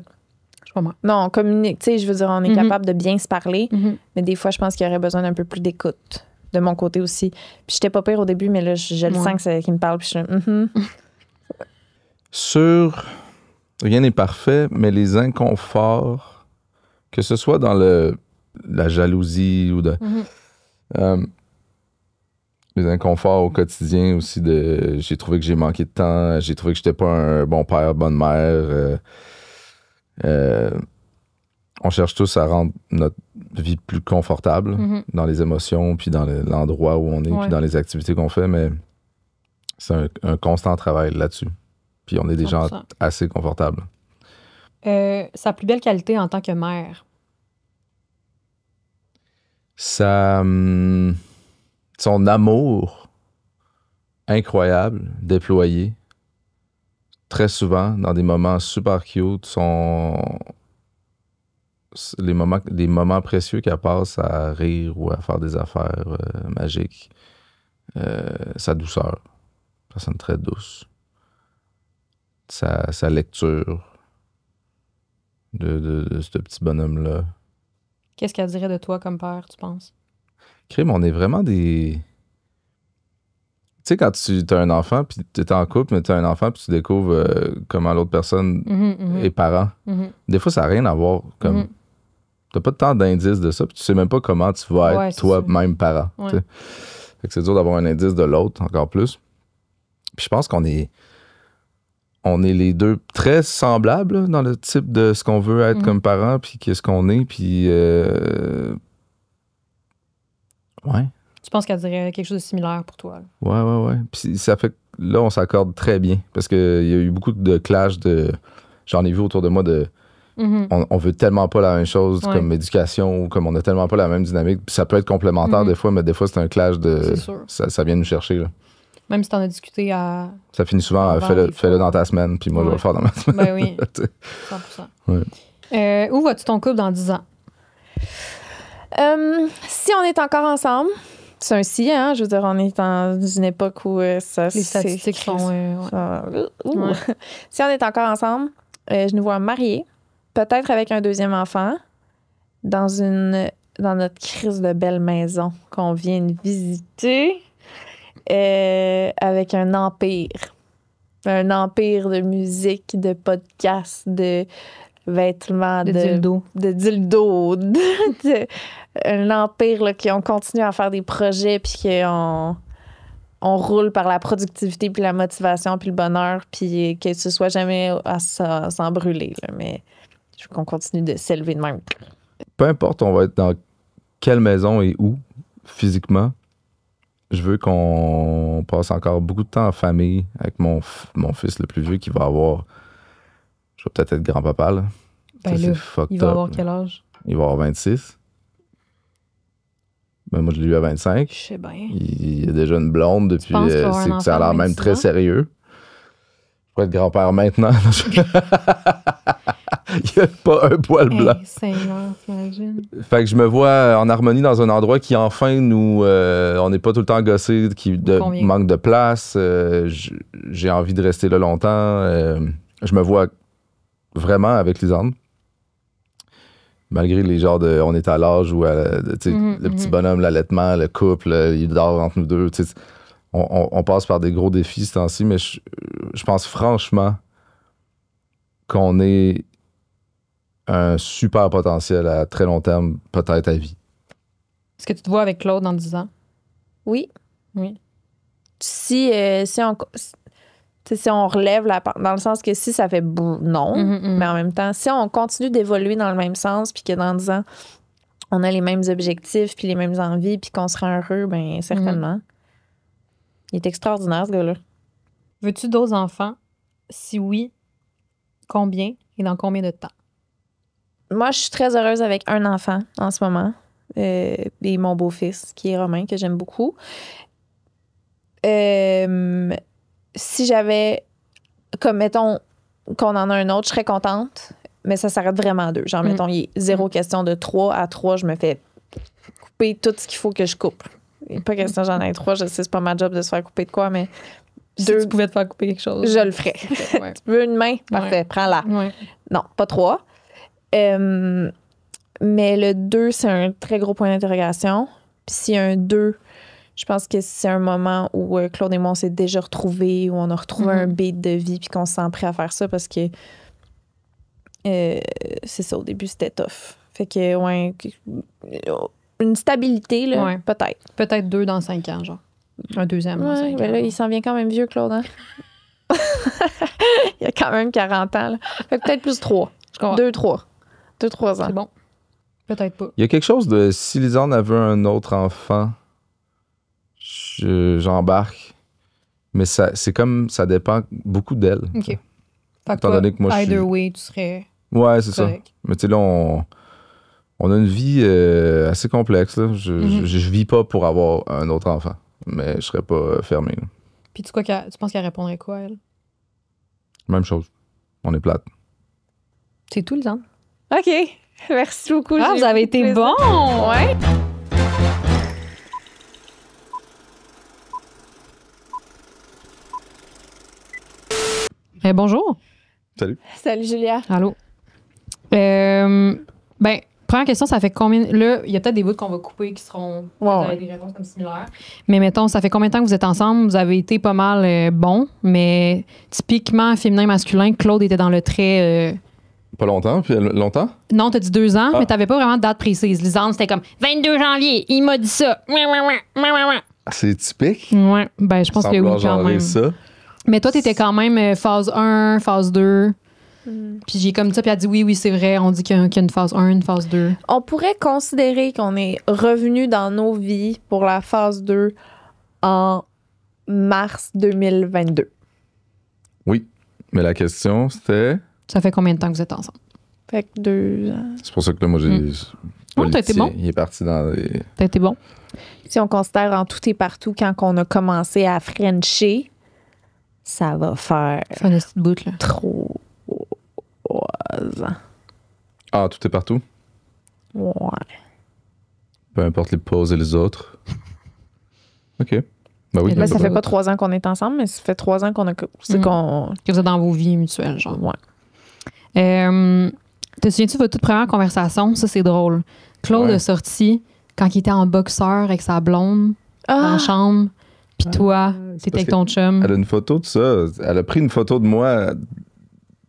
Je comprends. Non, on communique, tu sais, je veux dire, on est Mhm. capable de bien se parler, Mhm. mais des fois, je pense qu'il y aurait besoin d'un peu plus d'écoute de mon côté aussi. Puis j'étais pas pire au début, mais là, je le Ouais. sens que c'est qu'il me parle, puis je suis là, Sur rien n'est parfait, mais les inconforts, que ce soit dans la jalousie ou Mhm. les inconforts au quotidien aussi j'ai trouvé que j'ai manqué de temps, j'ai trouvé que j'étais pas un bon père, bonne mère. On cherche tous à rendre notre vie plus confortable Mhm. dans les émotions, puis dans l'endroit où on est, Ouais. puis dans les activités qu'on fait, mais c'est un constant travail là-dessus. Puis on est des gens 100%. assez confortables. Sa plus belle qualité en tant que mère? Son amour incroyable, déployé, très souvent dans des moments super cute, les moments précieux qu'elle passe à rire ou à faire des affaires magiques, sa douceur, personne très douce, sa lecture de ce petit bonhomme-là. Qu'est-ce qu'elle dirait de toi comme père, tu penses? Crime, on est vraiment des... Tu sais, quand tu as un enfant, puis tu es en couple, mais tu as un enfant, puis tu découvres comment l'autre personne Mhm, mhm, est parent. mhm. Des fois, ça n'a rien à voir. Comme, Mhm. t'as pas tant d'indices de ça, puis tu sais même pas comment tu vas Ouais, être c'est toi-même parent. Ouais. tu sais. Fait que c'est dur d'avoir un indice de l'autre, encore plus. Puis je pense qu'on est les deux très semblables là, dans le type de ce qu'on veut être comme parents, puis qu'est-ce qu'on est, puis... Ouais. Tu penses qu'elle dirait quelque chose de similaire pour toi? Ouais. Puis ça fait que là, on s'accorde très bien, parce qu'il y a eu beaucoup de clash de... J'en ai vu autour de moi de... On veut tellement pas la même chose comme éducation, ou comme on a tellement pas la même dynamique. Puis ça peut être complémentaire des fois, mais des fois, c'est un clash de... Ça vient nous chercher, là. Même si t'en as discuté à... Ça finit souvent, fais-le dans ta semaine, puis moi, je vais le faire dans ma semaine. Ben oui, 100%. Ouais. Où vas-tu ton couple dans 10 ans? Si on est encore ensemble, c'est un si, hein? Je veux dire, on est dans une époque où ça... Les statistiques sont... Si on est encore ensemble, je nous vois mariés, peut-être avec un deuxième enfant, dans notre crise de belle maison qu'on vient de visiter, avec un empire de musique, de podcasts, de vêtements, de dildo. De dildo. Un empire là, qui on continue à faire des projets puis qu'on roule par la productivité puis la motivation puis le bonheur puis que ce soit jamais à s'en brûler. Là, mais je veux qu'on continue de s'élever de même. Peu importe on va être dans quelle maison et où, physiquement, je veux qu'on passe encore beaucoup de temps en famille avec mon fils le plus vieux qui va avoir... Je vais peut-être être grand-papa, là. Ben là, il va avoir quel âge? Il va avoir 26. Ben moi, je l'ai eu à 25. Je sais bien. Il a déjà une blonde depuis... ça a l'air même très 26 ans? sérieux. Je pourrais être grand-père maintenant. Il n'y a pas un poil blanc. Seigneur, t'imagines? Fait que je me vois en harmonie dans un endroit qui, enfin, nous... on n'est pas tout le temps gossé, qui manque de place. J'ai envie de rester là longtemps. Je me vois vraiment avec Lisande. Malgré les genres de... On est à l'âge où le petit bonhomme, l'allaitement, le couple, il dort entre nous deux. On passe par des gros défis ce temps-ci, mais je pense franchement qu'on est un super potentiel à très long terme, peut-être à vie. Est-ce que tu te vois avec Claude dans 10 ans? Oui. Si on relève dans le sens que si ça fait non, mais en même temps, si on continue d'évoluer dans le même sens puis que dans 10 ans, on a les mêmes objectifs puis les mêmes envies puis qu'on sera heureux, ben certainement. Il est extraordinaire, ce gars-là. Veux-tu d'autres enfants? Si oui, combien et dans combien de temps? Moi, je suis très heureuse avec un enfant en ce moment. Et mon beau-fils, qui est Romain, que j'aime beaucoup. Si j'avais, comme mettons qu'on en a un autre, je serais contente, mais ça s'arrête vraiment à 2. Genre, mettons, il est 0 question de 3 à 3, je me fais couper tout ce qu'il faut que je coupe. Il n'est pas question j'en ai 3, je sais, c'est pas ma job de se faire couper de quoi, mais 2. Si tu pouvais te faire couper quelque chose. Je le ferais. Ouais. Tu veux une main? Parfait, prends-la. Ouais. Non, pas 3. Mais le 2, c'est un très gros point d'interrogation. Puis s'il y a un 2, je pense que c'est un moment où Claude et moi, on s'est déjà retrouvés, où on a retrouvé un beat de vie, puis qu'on se sent prêt à faire ça parce que c'est ça, au début, c'était tough. Fait que, ouais, une stabilité, là, peut-être. Peut-être 2 dans 5 ans, genre. Un deuxième dans 5 ans. Là, il s'en vient quand même vieux, Claude, hein? Il a quand même 40 ans, là. Fait que peut-être plus 3. 2-3 ans. C'est bon. Peut-être pas. Il y a quelque chose de... Si Lisande avait un autre enfant, j'embarque. Mais c'est comme... Ça dépend beaucoup d'elle. OK. Fait que donné que moi, either way, tu serais... Ouais, c'est correct. Ça. Mais tu sais, là, on a une vie assez complexe. Là. Je vis pas pour avoir un autre enfant. Mais je serais pas fermé. Là. Puis tu penses qu'elle répondrait quoi, elle? Même chose. On est plate. C'est tout, Lisande. OK. Merci beaucoup. Vous avez été bon! Ouais. Bonjour. Salut. Salut, Julia. Allô. Première question, ça fait combien... Là, il y a peut-être des bouts qu'on va couper qui seront... Vous avez des réponses comme similaires. Mais mettons, ça fait combien de temps que vous êtes ensemble? Vous avez été pas mal bons, mais typiquement féminin-masculin, Claude était dans le trait... Pas longtemps? Puis longtemps? Non, t'as dit 2 ans, mais t'avais pas vraiment de date précise. Lisande, c'était comme 22 janvier, il m'a dit ça. C'est typique. Ouais, ben je pense Sans que oui, vouloir quand genrer même. ça. Mais toi, t'étais quand même phase 1, phase 2. Puis j'ai comme ça, puis elle dit oui, c'est vrai, on dit qu'il y a une phase 1, une phase 2. On pourrait considérer qu'on est revenu dans nos vies pour la phase 2 en mars 2022. Oui. Mais la question, c'était... Ça fait combien de temps que vous êtes ensemble? Fait que 2 ans. C'est pour ça que là, moi, j'ai... Oh, t'as été bon. Il est parti dans les... T'as été bon. Si on considère en tout et partout quand on a commencé à frencher, ça va faire C'est un petit bout, là. 3 ans. Ah, tout est partout? Ouais. Peu importe les pauses et les autres. OK. Ben oui. Là, ça fait pas 3 ans qu'on est ensemble, mais ça fait 3 ans qu'on a... C'est qu'on... Que vous êtes dans vos vies mutuelles, genre. Ouais. Te souviens-tu de votre toute première conversation? Ça, c'est drôle. Claude a sorti quand il était en boxeur avec sa blonde dans la chambre. Puis toi, t'étais avec ton chum. Elle a une photo de ça. Elle a pris une photo de moi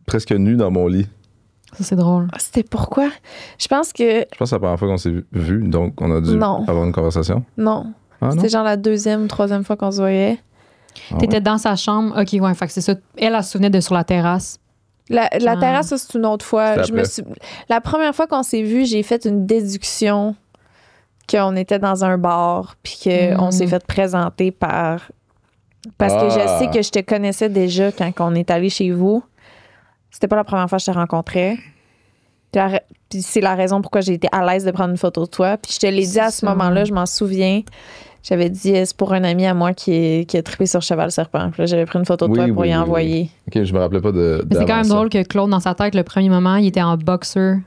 presque nue dans mon lit. Ça, c'est drôle. C'était pourquoi? Je pense que... Je pense que c'est la première fois qu'on s'est vu, donc on a dû avoir une conversation. Non. Ah, non? C'était genre la 2e ou 3e fois qu'on se voyait. Ah, T'étais dans sa chambre. OK, ouais, fait que c'est ça. Elle se souvenait de sur la terrasse. La terrasse, ça, c'est une autre fois. La première fois qu'on s'est vu, j'ai fait une déduction qu'on était dans un bar puis qu'on s'est fait présenter parce que je sais que je te connaissais déjà quand on est allé chez vous. C'était pas la première fois que je te rencontrais. Puis c'est la raison pourquoi j'ai été à l'aise de prendre une photo de toi. Puis je te l'ai dit à ce moment-là, je m'en souviens. J'avais dit, c'est pour un ami à moi qui a trippé sur Cheval Serpent. Puis là, j'avais pris une photo de toi pour y envoyer. OK, je me rappelais pas de... Mais c'est quand même drôle que Claude, dans sa tête, le premier moment, il était en boxer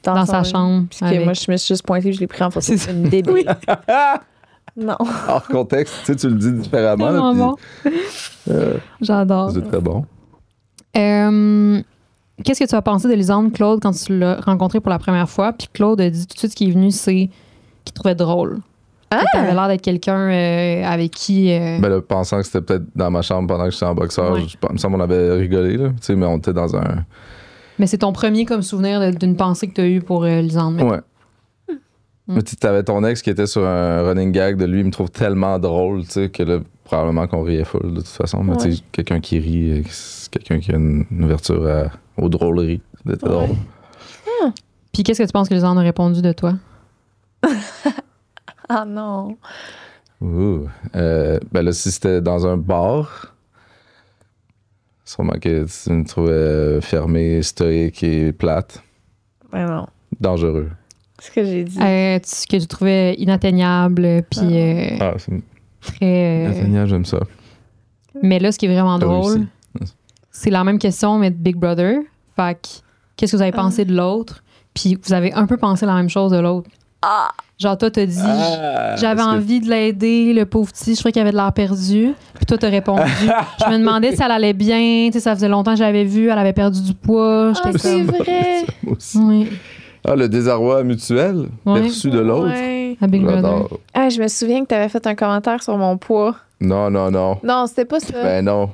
dans sa chambre. Puis que moi, je me suis juste pointée, je l'ai pris en photo. C'est une débile. Non. Hors contexte, tu le dis différemment. Tellement là, bon. J'adore. C'est très bon. Qu'est-ce que tu as pensé de Lisande, Claude, quand tu l'as rencontré pour la première fois? Puis Claude a dit tout de suite ce qui est venu, c'est qu'il trouvait drôle. Tu avais l'air d'être quelqu'un avec qui... Ben là, pensant que c'était peut-être dans ma chambre pendant que j'étais en boxeur, il me semble qu'on avait rigolé, là, mais on était dans un... Mais c'est ton premier comme souvenir d'une pensée que tu as eue pour Lisande. Ouais. Mais tu avais ton ex qui était sur un running gag de lui, il me trouve tellement drôle, tu sais, que là, probablement qu'on riait full de toute façon. Mais tu sais, quelqu'un qui rit, c'est quelqu'un qui a une ouverture aux drôleries. C'était drôle. Puis qu'est-ce que tu penses que Lisande a répondu de toi? Ah non. Ben là, si c'était dans un bar, sûrement que tu me trouvais fermé, stoïque et plate. Ben non. Dangereux. C'est ce que j'ai dit. Que tu trouvais inatteignable, puis c'est très... inatteignable, j'aime ça. Mais là, ce qui est vraiment drôle, aussi. C'est la même question, mais de Big Brother. Fait que, qu'est-ce que vous avez pensé de l'autre? Puis vous avez un peu pensé la même chose de l'autre. Genre, toi, t'as dit, j'avais envie de l'aider, le pauvre petit, je trouvais qu'il avait de l'air perdu. Puis toi, t'as répondu, je me demandais si elle allait bien, tu sais, ça faisait longtemps que je l'avais vue, elle avait perdu du poids. C'est vrai. Oui. Le désarroi mutuel perçu de l'autre. Ouais. À Big Brother. Je me souviens que t'avais fait un commentaire sur mon poids. Non. Non, c'était pas ça. Ben non.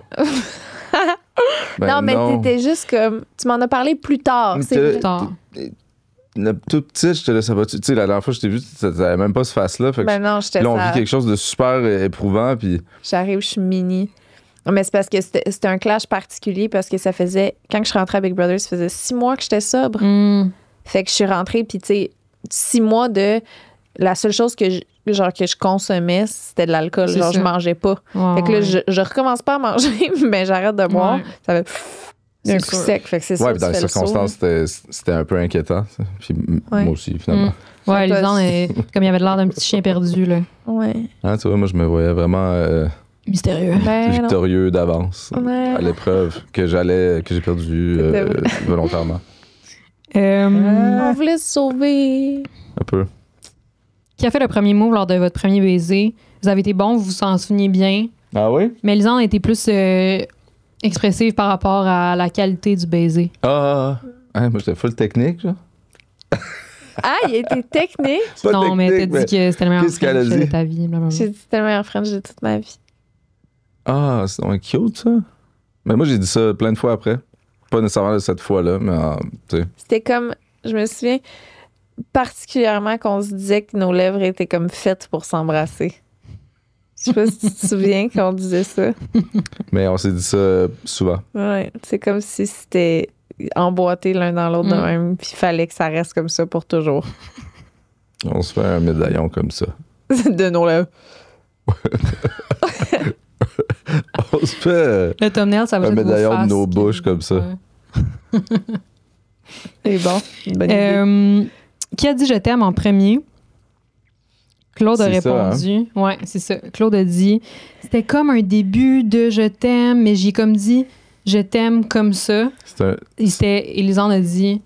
Non, mais t'étais juste comme... Tu m'en as parlé plus tard. Plus tard. Tout petit, je te laissais pas. Tu sais, la dernière fois que je t'ai vu, t'avais même pas ce face-là. Fait que non, j'étais là, on vit quelque chose de super éprouvant. Puis... J'arrive, je suis mini. Mais c'est parce que c'était un clash particulier parce que ça faisait... Quand je suis rentrée à Big Brother, ça faisait 6 mois que j'étais sobre. Fait que je suis rentrée, puis tu sais, 6 mois de... La seule chose que je consommais, c'était de l'alcool. C'est genre, ça. je mangeais pas. Fait que là, je recommence pas à manger, mais j'arrête de boire. Ça fait... Un coup sec, fait que c'est ça. Ouais, puis dans les circonstances, c'était un peu inquiétant. Ça. Puis moi aussi, finalement. Ouais, Lisande, comme il avait l'air d'un petit chien perdu, là. Ouais. Hein, tu vois, moi, je me voyais vraiment mystérieux. victorieux d'avance à l'épreuve que j'ai perdu volontairement. On voulait se sauver. Un peu. Qui a fait le premier move lors de votre premier baiser? Vous avez été bon, vous vous en souveniez bien. Ah oui? Mais Lisande a été plus expressive par rapport à la qualité du baiser. Moi, j'étais full technique, genre. Il était technique. Non, mais t'as dit que c'était le meilleur Qu'est-ce qu'elle a French dit? de ta vie. Blablabla. J'ai dit c'était le meilleur French de toute ma vie. C'est donc cute, ça. Mais moi, j'ai dit ça plein de fois après. Pas nécessairement de cette fois-là, mais tu sais. C'était comme, je me souviens particulièrement qu'on se disait que nos lèvres étaient comme faites pour s'embrasser. Je sais pas si tu te souviens qu'on disait ça. Mais on s'est dit ça souvent. Ouais, c'est comme si c'était emboîté l'un dans l'autre de même, puis il fallait que ça reste comme ça pour toujours. On se fait un médaillon comme ça. De nos lèvres. On se fait Le thumbnail, ça va un être vos médaillon de faces nos qui- bouches comme ça. Ouais. C'est bon. Une bonne idée. Qui a dit je t'aime en premier? Claude a C'est ça, répondu. Ouais, c'est ça. Claude a dit c'était comme un début de je t'aime, mais j'ai comme dit je t'aime comme ça. Et Lisande a dit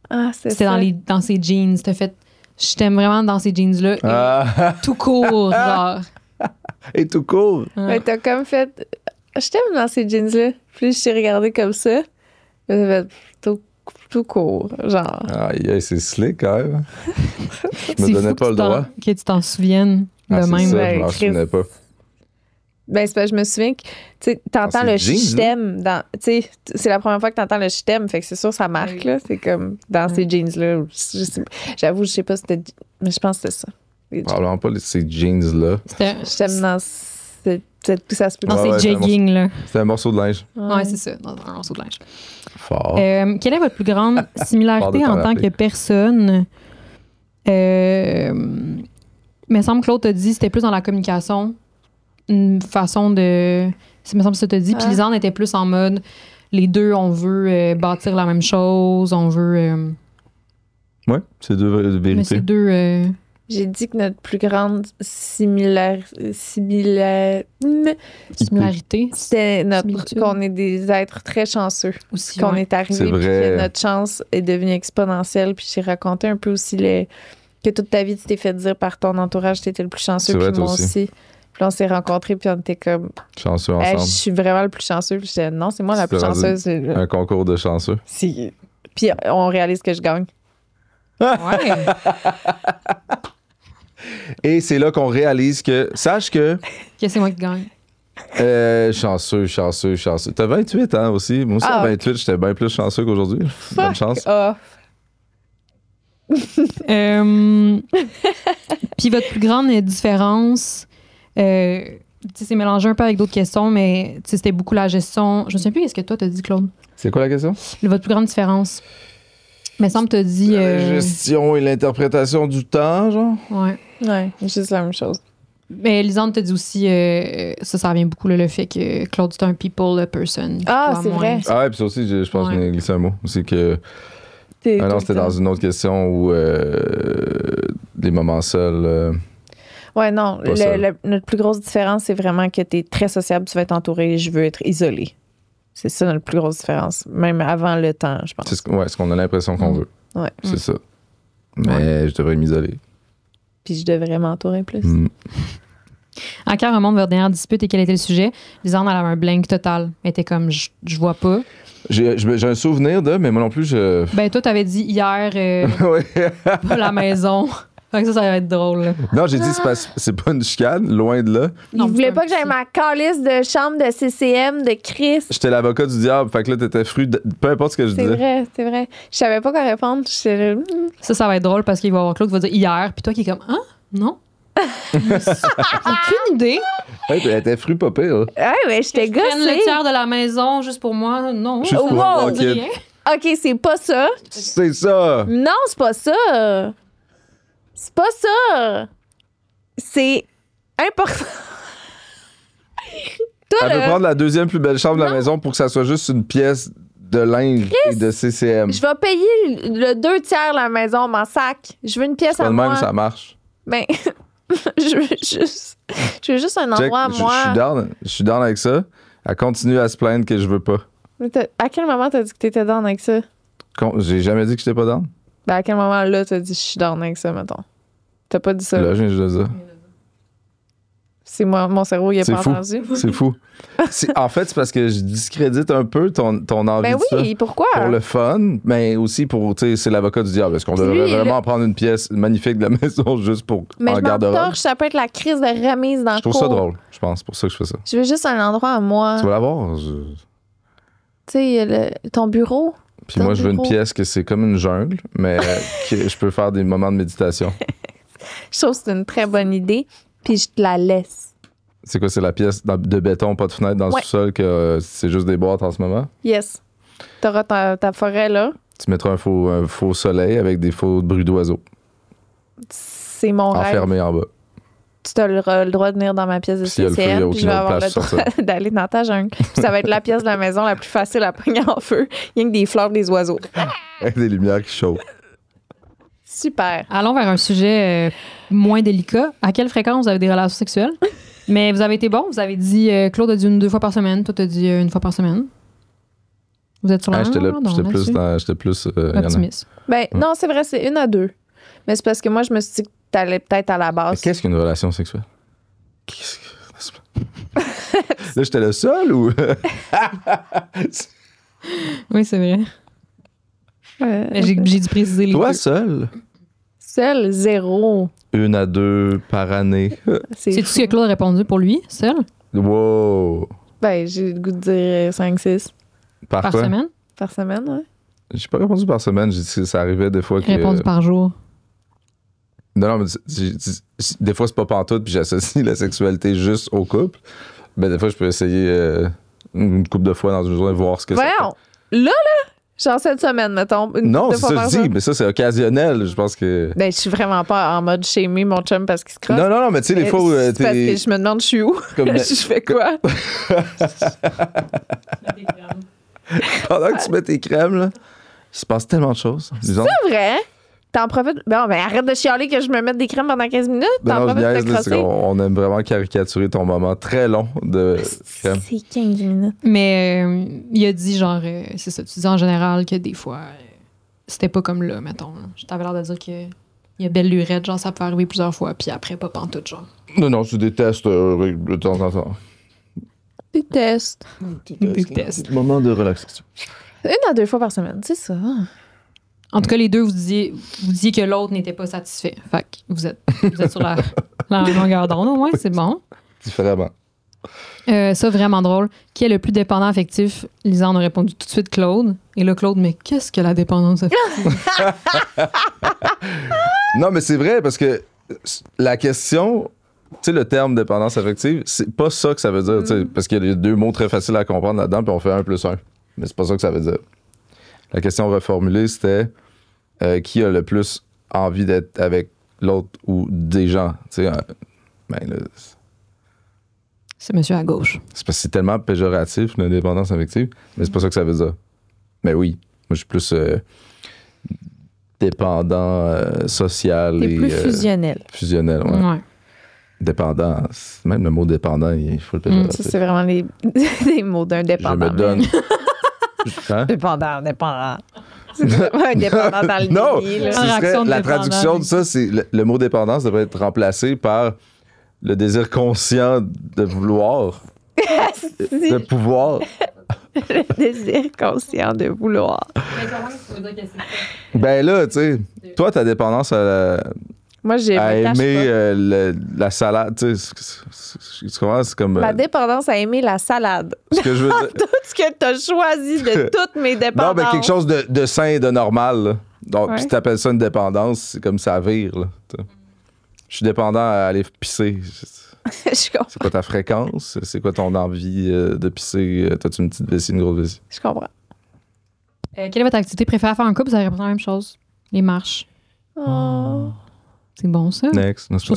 Ah, c'est c'était ça. dans ses jeans. T'as fait je t'aime vraiment dans ces jeans-là. Et Ah! tout court, genre. Et tout court! Ouais, t'as comme fait. Je t'aime dans ces jeans-là. Puis je t'ai regardé comme ça. Puis t'as fait tout court. Genre. Aïe, c'est slick quand même. Je C'est me donnais fou pas que le tu t'en- droit. Que tu t'en souviennes de Ah, c'est même. ça, Ouais, je m'en Chris. souvenais pas. Ben, c'est parce que je me souviens que, tu sais, t'entends Dans le ses jeans, je t'aime dans, tu sais, c'est la première fois que t'entends le je t'aime, fait que c'est sûr, ça marque, Oui. là. C'est comme dans ces jeans-là. J'avoue, je sais pas si c'était, mais je pense que c'était ça. Les jeans. Probablement pas ces jeans-là. C'était Je t'aime dans ça se peut. dans Ouais, ces ouais, jeggings, là. C'était un morceau de linge. Ouais, c'est ça, dans un morceau de linge. Fort. Quelle est votre plus grande similarité Fort de en t'en tant rappeler. que personne? Me semble que Claude t'a dit c'était plus dans la communication, une façon de. Me semble que ça t'a dit. Puis Ah. Lisande était plus en mode les deux, on veut bâtir la même chose, on veut. Ouais, c'est deux Mais vérités. c'est deux. J'ai dit que notre plus grande Similarité. c'était Similitude. qu'on est des êtres très chanceux. Aussi. Qu'on ouais. est arrivé C'est puis vrai. que notre chance est devenue exponentielle. Puis j'ai raconté un peu aussi que toute ta vie, tu t'es fait dire par ton entourage que tu étais le plus chanceux. C'est vrai, Puis toi moi aussi. aussi. Puis là, on s'est rencontrés, puis on était comme, Chanceux hey, je ensemble. suis vraiment le plus chanceux. Puis j'étais, non, c'est moi la Tu plus t'es rendu chanceuse. C'est- Un concours de chanceux. Puis on réalise que je gagne. Ouais. Et c'est là qu'on réalise que, sache que, Que c'est moi qui gagne. chanceux. T'as 28 ans aussi. Moi aussi, Ah. à 28, j'étais bien plus chanceux qu'aujourd'hui. Bonne chance. Ah, Puis votre plus grande différence, tu sais, c'est mélangé un peu avec d'autres questions, mais tu sais, c'était beaucoup la gestion. Je me souviens plus qu'est-ce que toi t'as dit, Claude. C'est quoi la question? Votre plus grande différence. Mais semble t'as dit. La gestion et l'interprétation du temps, genre. Ouais. ouais, juste la même chose. Mais Lisande t'a dit aussi, ça revient beaucoup, là, le fait que Claude, c'est un people person. Ah, Toi, c'est moins. vrai. Ah ouais, puis ça aussi, je pense que Ouais. j'ai glissé un mot. C'est que. T'es Ah tout non, le c'était temps. dans une autre question où des moments seuls. Ouais, non. Pas ça. Notre plus grosse différence, c'est vraiment que tu es très sociable, tu vas être entouré, je veux être isolé. C'est ça notre plus grosse différence. Même avant le temps, je pense. C'est ce qu'on a l'impression qu'on veut. Ouais. C'est ça. Mais je devrais m'isoler. Puis je devrais m'entourer plus. Mm. À quand remonte votre dernière dispute et quel était le sujet? Lisande, elle avait un blank total. Elle était comme, je vois pas. J'ai un souvenir de, mais moi non plus, je. Ben, toi, t'avais dit hier, Ouais. pas la maison. Fait que ça va être drôle, là. Non, j'ai dit, c'est pas une chicane, loin de là. Il Non, voulait c'est pas un que j'aille petit- ma calice de chambre de CCM de Chris. J'étais l'avocat du diable, fait que là, t'étais peu importe ce que je C'est disais. vrai, c'est vrai. Je savais pas quoi répondre. J'étais là, Ça va être drôle parce qu'il va y avoir Claude qui va dire hier, puis toi qui est comme, hein? Non? Aucune idée. Ouais, puis elle était fru pas pire. Ouais, mais j'étais Prenne le gossée. tiers de la maison juste pour moi. Non. Juste ça pour me avoir dit kid. rien. OK, c'est pas ça. C'est ça! Non, c'est pas ça. C'est pas ça. C'est important. Toi, Elle veut là, prendre la deuxième plus belle chambre de la maison pour que ça soit juste une pièce de linge et de CCM. je vais payer le 2/3 de la maison, m'en sac. Je veux une pièce C'est pas à de moi. même, ça marche. Ben, je veux juste un Check, endroit à moi. je suis down avec ça. Elle continue à se plaindre que je veux pas. Mais à quel moment t'as dit que t'étais down avec ça? J'ai jamais dit que j'étais pas down. Ben, à quel moment là t'as dit je suis down avec ça, mettons? T'as pas dit ça. Là, je viens juste de dire. C'est moi, mon cerveau, il a C'est pas fou. entendu. C'est fou. En fait, c'est parce que je discrédite un peu ton envie Ben de ça. oui, pourquoi? Pour le fun, mais aussi pour, tu sais, c'est l'avocat du diable. Est-ce qu'on Puis devrait lui, vraiment prendre une pièce magnifique de la maison juste pour Mais en je m'en garde-robe? torche, ça peut être la crise de remise dans Je le trouve ça cours. drôle, je pense. C'est pour ça que je fais ça. Je veux juste un endroit à moi. Tu vas l'avoir? Tu sais, ton bureau. Puis Dans moi, le je veux une bureau. pièce que c'est comme une jungle, mais que je peux faire des moments de méditation. Je trouve que c'est une très bonne idée. Puis je te la laisse. C'est quoi, c'est la pièce de béton, pas de fenêtre dans le sous-sol, que c'est juste des boîtes en ce moment? Yes. T'auras ta forêt là. Tu mettras un faux soleil avec des faux bruits d'oiseaux. C'est mon rêve. Enfermé en bas. Tu as le droit de venir dans ma pièce de CCM, puis je vais avoir le droit d'aller dans ta jungle. Puis ça va être la pièce de la maison la plus facile à pogner en feu. Il y a que des fleurs, des oiseaux. Avec des lumières qui chauffent. Super. Allons vers un sujet moins délicat. À quelle fréquence vous avez des relations sexuelles? Mais vous avez été bon. Vous avez dit, Claude a dit 2 fois par semaine. Toi, t'as dit 1 fois par semaine. Vous êtes sur la J'étais plus optimiste. Non, c'est vrai, c'est 1 à 2. Mais c'est parce que moi, je me suis dit que t'allais peut-être à la base. Mais qu'est-ce qu'une relation sexuelle? Là, j'étais le seul ou... Oui, c'est vrai. J'ai dû préciser les Toi, deux. seul? Seul, 0. 1 à 2 par année. C'est tout ce que Claude a répondu pour lui, seul? Wow! J'ai le goût de dire 5-6. Par semaine? Par semaine, oui. J'ai pas répondu par semaine. J'ai dit que ça arrivait des fois que... Répondu par jour. Non, mais des fois, c'est pas pantoute, puis j'associe la sexualité juste au couple. Ben, des fois, je peux essayer une couple de fois dans une journée, voir ce que ça fait. Là, genre cette semaine, mettons. Non, c'est ça que je dis, mais ça, c'est occasionnel. Je pense que... Je suis vraiment pas en mode shamer mon chum parce qu'il se crosse. Non, mais tu sais, les fois où parce que je me demande, je suis où? Je fais quoi? Pendant que tu mets tes crèmes, là, il se passe tellement de choses. C'est vrai? T'en profites? Arrête de chialer que je me mette des crèmes pendant 15 minutes. T'en profites de te crosser. On aime vraiment caricaturer ton moment très long de crème. C'est 15 minutes. Mais il a dit, genre, c'est ça, tu dis en général que des fois, c'était pas comme là, mettons. T'avais l'air de dire que il y a belle lurette, genre, ça peut arriver plusieurs fois, puis après, pas pantoute, genre. Non, c'est des tests de temps en temps. Des tests. Des tests. Moment de relaxation. 1 à 2 fois par semaine, c'est ça. En tout cas, les deux, vous disiez que l'autre n'était pas satisfait. Fait que vous êtes sur la même longueur d'onde, au moins, c'est bon. Différemment. Ça, vraiment drôle. Qui est le plus dépendant affectif? Lisanne a répondu tout de suite Claude. Et là, Claude, mais qu'est-ce que la dépendance affective? Non, mais c'est vrai, parce que la question, tu sais, le terme dépendance affective, c'est pas ça que ça veut dire, tu sais, parce qu'il y a 2 mots très faciles à comprendre là-dedans, puis on fait 1 + 1. Mais c'est pas ça que ça veut dire. La question reformulée, c'était qui a le plus envie d'être avec l'autre ou des gens, tu sais. Là, c'est monsieur à gauche. c'est parce que c'est tellement péjoratif, la dépendance affective, mais c'est pas ça que ça veut dire. Mais oui, moi, je suis plus dépendant social. T'es plus fusionnel. Fusionnel, ouais. Dépendant, même le mot dépendant, il faut le péjoratif. Ça, c'est vraiment des mots d'un dépendant. Je me donne... Hein? Dépendant. C'est vraiment un dépendant dans le non, déni, la traduction de ça, c'est le mot dépendance devrait être remplacé par le désir conscient de vouloir, de pouvoir. Le désir conscient de vouloir. Ben là, tu sais, toi, ta dépendance à moi, j'ai aimer la salade, tu sais, c'est comme... Ma dépendance à aimer la salade. Ce que je veux dire... Tout ce que t'as choisi de toutes mes dépendances. Non, mais quelque chose de sain et de normal, là. Donc, si t'appelles ça une dépendance, c'est comme ça vire, là. Je suis dépendant à aller pisser. Je comprends. C'est quoi ta fréquence? C'est quoi ton envie de pisser? T'as-tu une petite vessie, une grosse vessie? Je comprends. Quelle est votre activité préférée à faire en couple? Vous avez répondu à la même chose. Les marches. Oh. C'est bon, ça? Next. Non, c'est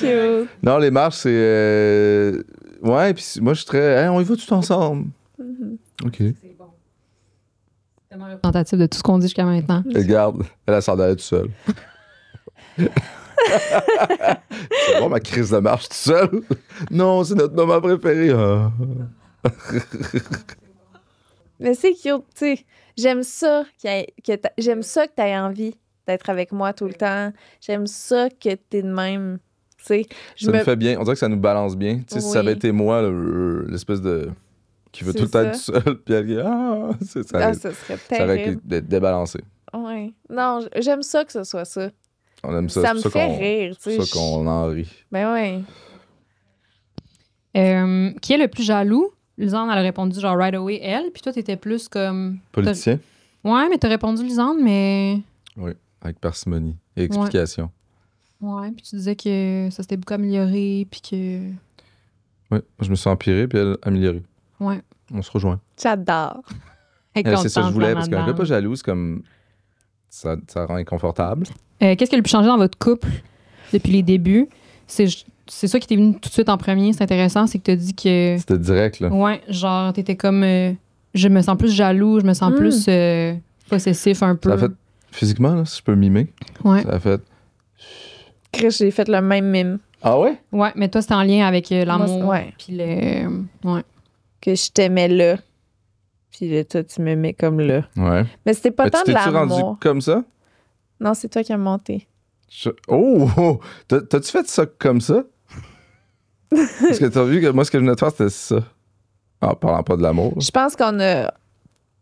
Cute. non, les marches, c'est... Ouais, puis moi, je suis très... Hey, on y va tout ensemble. OK. C'est bon. C'est tellement représentatif de tout ce qu'on dit jusqu'à maintenant. Regarde, elle s'en allait tout seule. C'est bon, ma crise de marche tout seul. Non, c'est notre moment préféré. Ah. Mais c'est cute, tu sais. J'aime ça j'aime ça que tu aies envie d'être avec moi tout le temps. J'aime ça que tu es de même, tu sais. Ça nous fait bien. On dirait que ça nous balance bien. Tu sais, si ça avait été moi, l'espèce de... qui veut tout le temps être tout seul, puis elle dit « Ah! » ça serait terrible. Ça aurait été débalancé. Oui. Non, j'aime ça que ce soit ça. On aime ça. Ça me fait rire, tu sais. C'est ça qu'on en rit. Ben oui. Qui est le plus jaloux? Lisanne, elle a répondu genre right away, elle. Puis toi, t'étais plus comme... Politicien? Ouais, mais t'as répondu Lisanne, mais... Oui, avec parcimonie et explication. Ouais, puis tu disais que ça s'était beaucoup amélioré, puis que... Oui, je me suis empiré, puis elle amélioré. Ouais. On se rejoint. J'adore. C'est ça que je voulais, parce qu'un gars pas jaloux, c'est comme... Ça rend inconfortable. Qu'est-ce qui a le plus changé dans votre couple depuis les débuts? C'est ça qui t'est venu tout de suite en premier, c'est intéressant, c'est que t'as dit que... C'était direct, là. Ouais, genre, t'étais comme... je me sens plus jaloux, je me sens plus possessif un peu. Ça a fait... Physiquement, là, si je peux mimer, Ouais. ça a fait... Chris, j'ai fait le même mime. Ah ouais? Ouais, mais toi, c'était en lien avec l'amour. Moi, ouais. Puis le... Ouais. Que je t'aimais là. Puis là, toi, tu m'aimais comme là. Ouais. Mais c'était pas Mais tant tu de t'es-tu l'amour. rendu comme ça? Non, c'est toi qui as monté. Oh! T'as-tu fait ça comme ça? Parce que t'as vu que moi, ce que je venais de faire, c'était ça. En parlant pas de l'amour. Je pense qu'on a...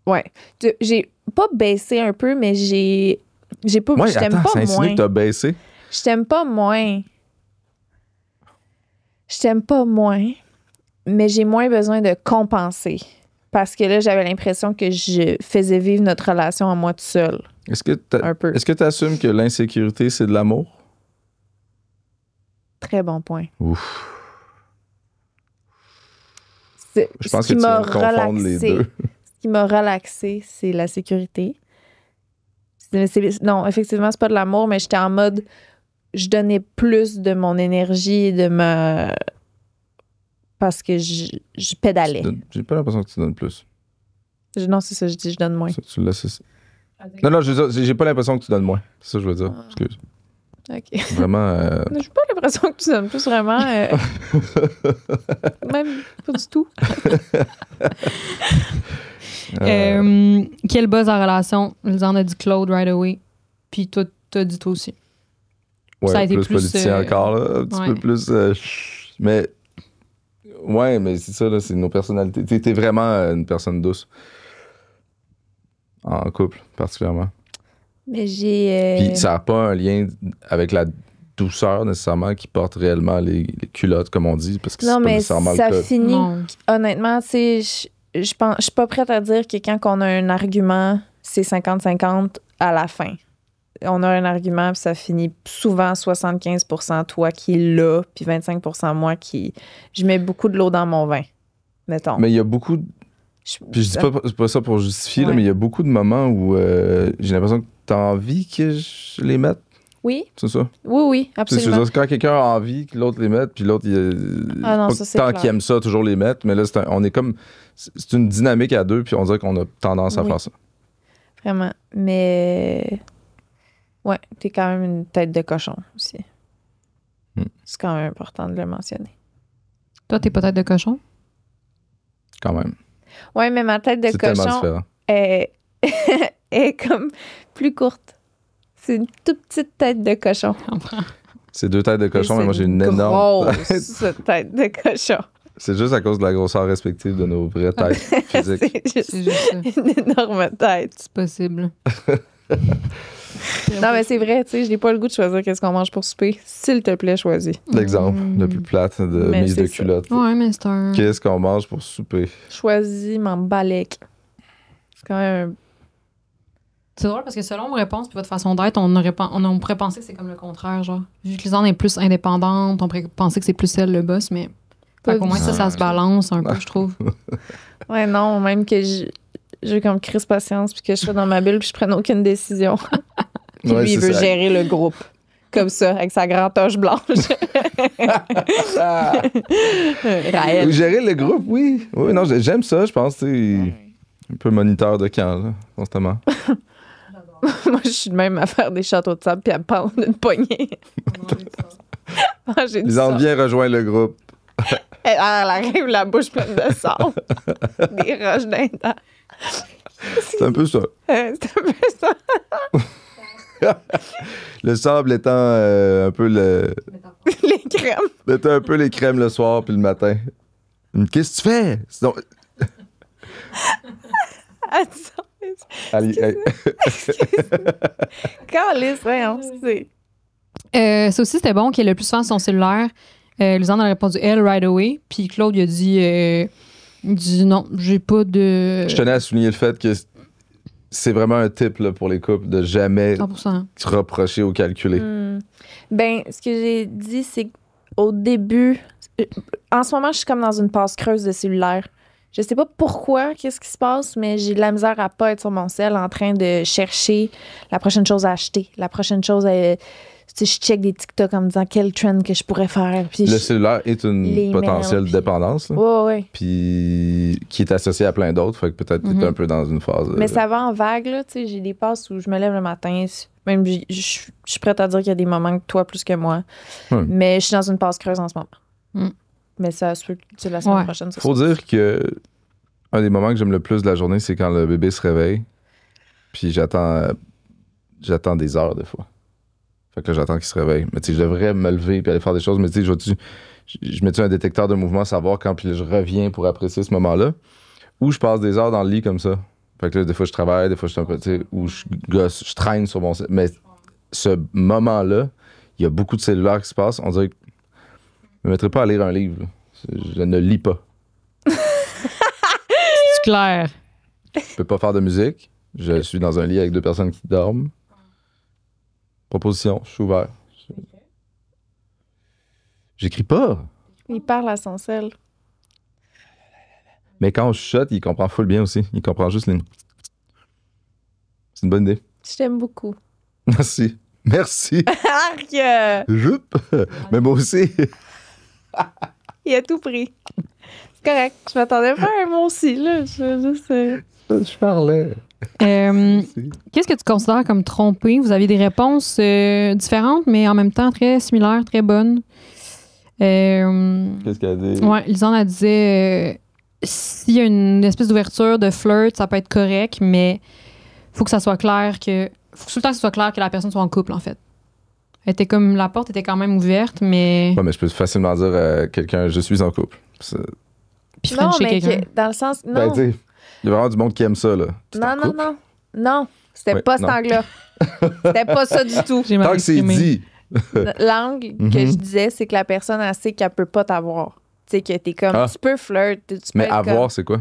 Ouais. J'ai pas baissé un peu, mais j'ai pas... Ouais, je t'aime attends, ça pas insinue moins. que t'as baissé. Je t'aime pas moins. Je t'aime pas moins, mais j'ai moins besoin de compenser. Parce que là, j'avais l'impression que je faisais vivre notre relation à moi toute seule. Est-ce que Un peu. tu assumes que l'insécurité, c'est de l'amour? Très bon point. Ouf. Je pense Ce qui que tu m'a viens de confondre les deux. Ce qui m'a relaxé, c'est la sécurité. Non, effectivement, c'est pas de l'amour, mais j'étais en mode... Je donnais plus de mon énergie et de ma... Parce que je pédalais. J'ai pas l'impression que tu donnes plus. Non, c'est ça, je dis, je donne moins. Ça, tu le laisses. Non, je veux dire, j'ai pas l'impression que tu donnes moins. C'est ça que je veux dire. Excuse. OK. Vraiment. J'ai pas l'impression que tu donnes plus vraiment. Même pas du tout. Quel buzz en relation? Lisanne a dit Claude right away. Puis toi, t'as dit toi aussi. Ouais, Ça a été plus politicien encore, là. Un petit peu plus. Mais. Ouais, mais c'est ça, là, c'est nos personnalités. T'es vraiment une personne douce. En couple, particulièrement. Mais j'ai. Puis ça n'a pas un lien avec la douceur nécessairement qui porte réellement les culottes, comme on dit, parce que c'est Non, pas mais nécessairement ça le cas. finit. Non. Honnêtement, tu sais, je suis pas prête à dire que quand on a un argument, c'est 50-50 à la fin. On a un argument, puis ça finit souvent 75% toi qui est là, puis 25% moi qui... Je mets beaucoup de l'eau dans mon vin, mettons. Mais il y a beaucoup... Puis je dis pas, c'est pas ça pour justifier, là, Ouais. mais il y a beaucoup de moments où j'ai l'impression que t'as envie que je les mette. Oui, C'est ça? oui, Tu sais, je veux absolument. dire, quand quelqu'un a envie que l'autre les mette, puis l'autre, Ah non, pas ça, c'est tant clair. qu'il aime ça, toujours les mettre, mais là, on est comme... C'est une dynamique à deux, puis on dirait qu'on a tendance à Oui. faire ça. Vraiment. Mais... Ouais, t'es quand même une tête de cochon aussi. C'est quand même important de le mentionner. Toi, t'es peut-être de cochon? Quand même. Ouais, mais ma tête de C'est tellement cochon différent. est comme plus courte. C'est une toute petite tête de cochon. C'est deux têtes de cochon, mais moi, j'ai une C'est énorme grosse tête. tête de cochon. C'est juste à cause de la grosseur respective de nos vraies têtes physiques. C'est C'est juste ça. une énorme tête. C'est possible. Non, mais c'est vrai, tu sais, je n'ai pas le goût de choisir qu'est-ce qu'on mange pour souper. S'il te plaît, choisis. L'exemple le plus plate de Mais mise de c'est ça. culotte. Ouais, mais c'est un... Qu'est-ce qu'on mange pour souper? Choisis, m'en balèque. C'est quand même... C'est drôle parce que selon vos réponses puis votre façon d'être, on pourrait penser que c'est comme le contraire, genre. Vu que Lisanne est plus indépendante, on pourrait penser que c'est plus elle le boss, mais... Fait qu'au moins, ça se balance un peu, je trouve. Ouais, non, même que j'ai comme crise patience puis que je sois dans ma bulle puis je prenne aucune décision. Puis Ouais, lui, il c'est veut ça. gérer le groupe. Comme ça, avec sa grande tache blanche. Raël. Gérer le groupe, oui. Oui, non, j'aime ça, je pense. Tu sais, un peu moniteur de camp, là, constamment. Moi, je suis de même à faire des châteaux de sable puis à me pendre une poignée. J'ai du Ils en sable. viennent rejoindre le groupe. Elle arrive la bouche pleine de sable. Des roches d'un dent. C'est un peu ça. C'est un peu ça. Le sable étant un peu Les crèmes. étant un peu les crèmes le soir puis le matin. Qu'est-ce que tu fais? Sinon- Attends. Allez, hey. Calice, voyons, c'est... Ça aussi, c'était bon qu'il ait le plus souvent son cellulaire. Lisanne a répondu elle right away. Puis Claude, il a dit non, j'ai pas de. Je tenais à souligner le fait que c'est vraiment un tip là, pour les couples de jamais 100%. reprocher ou calculer. Ben, ce que j'ai dit, c'est qu'au début, en ce moment, je suis comme dans une passe creuse de cellulaire. Je sais pas pourquoi, qu'est-ce qui se passe, mais j'ai de la misère à pas être sur mon cell en train de chercher la prochaine chose à acheter, la prochaine chose à... Tu sais, je check des TikTok en me disant quel trend que je pourrais faire. Puis Le cellulaire est une potentielle dépendance. Là. Ouais. Puis qui est associée à plein d'autres. Fait que peut-être que t'es un peu dans une phase. Mais ça va en vague, là. Tu sais, j'ai des passes où je me lève le matin. Même, je suis prête à dire qu'il y a des moments que toi plus que moi. Mais je suis dans une passe creuse en ce moment. Mais ça se peut que la semaine prochaine. Faut dire que un des moments que j'aime le plus de la journée, c'est quand le bébé se réveille. Puis j'attends des heures des fois. Fait que là, j'attends qu'il se réveille. Mais tu sais, je devrais me lever puis aller faire des choses. Mais tu sais, je mets-tu un détecteur de mouvement, savoir quand puis là, je reviens pour apprécier ce moment-là. Ou je passe des heures dans le lit comme ça. Fait que là, des fois, je travaille, des fois, je suis un peu, tu sais, ou je gosse, je traîne sur mon... Mais ce moment-là, il y a beaucoup de cellulaires qui se passent. On dirait que je me mettrais pas à lire un livre. Là. Je ne lis pas. C'est clair. Je peux pas faire de musique. Je suis dans un lit avec 2 personnes qui dorment. Proposition, je suis ouvert. J'écris pas. Il parle à son sel. Mais quand on chuchote, il comprend full bien aussi. Il comprend juste les... C'est une bonne idée. Je t'aime beaucoup. Merci. Merci. Arc! Mais moi aussi. Il a tout pris. C'est correct. Je m'attendais pas à un mot aussi, là. Je parlais. Qu'est-ce que tu considères comme trompé? Vous aviez des réponses différentes, mais en même temps très similaires, très bonnes. Qu'est-ce qu'elle a dit? Ouais, Lisanne, elle disait s'il y a une espèce d'ouverture, de flirt, ça peut être correct, mais faut que ça soit clair que. Faut tout le temps que ce soit clair que la personne soit en couple, en fait. La porte était quand même ouverte, mais. Ouais, mais je peux facilement dire à quelqu'un, je suis en couple. Puis non, frencher mais quelqu'un. dans le sens. Non. Ben, tu sais, il y a vraiment du monde qui aime ça, là. Non. C'était pas cet angle-là. C'était pas ça du tout. J'ai mal Tant que c'est exprimé. dit. L'angle que je disais, c'est que la personne, elle sait qu'elle peut pas t'avoir. Tu sais, que t'es comme. Tu peux flirt. Tu peux Mais être avoir, comme, c'est quoi?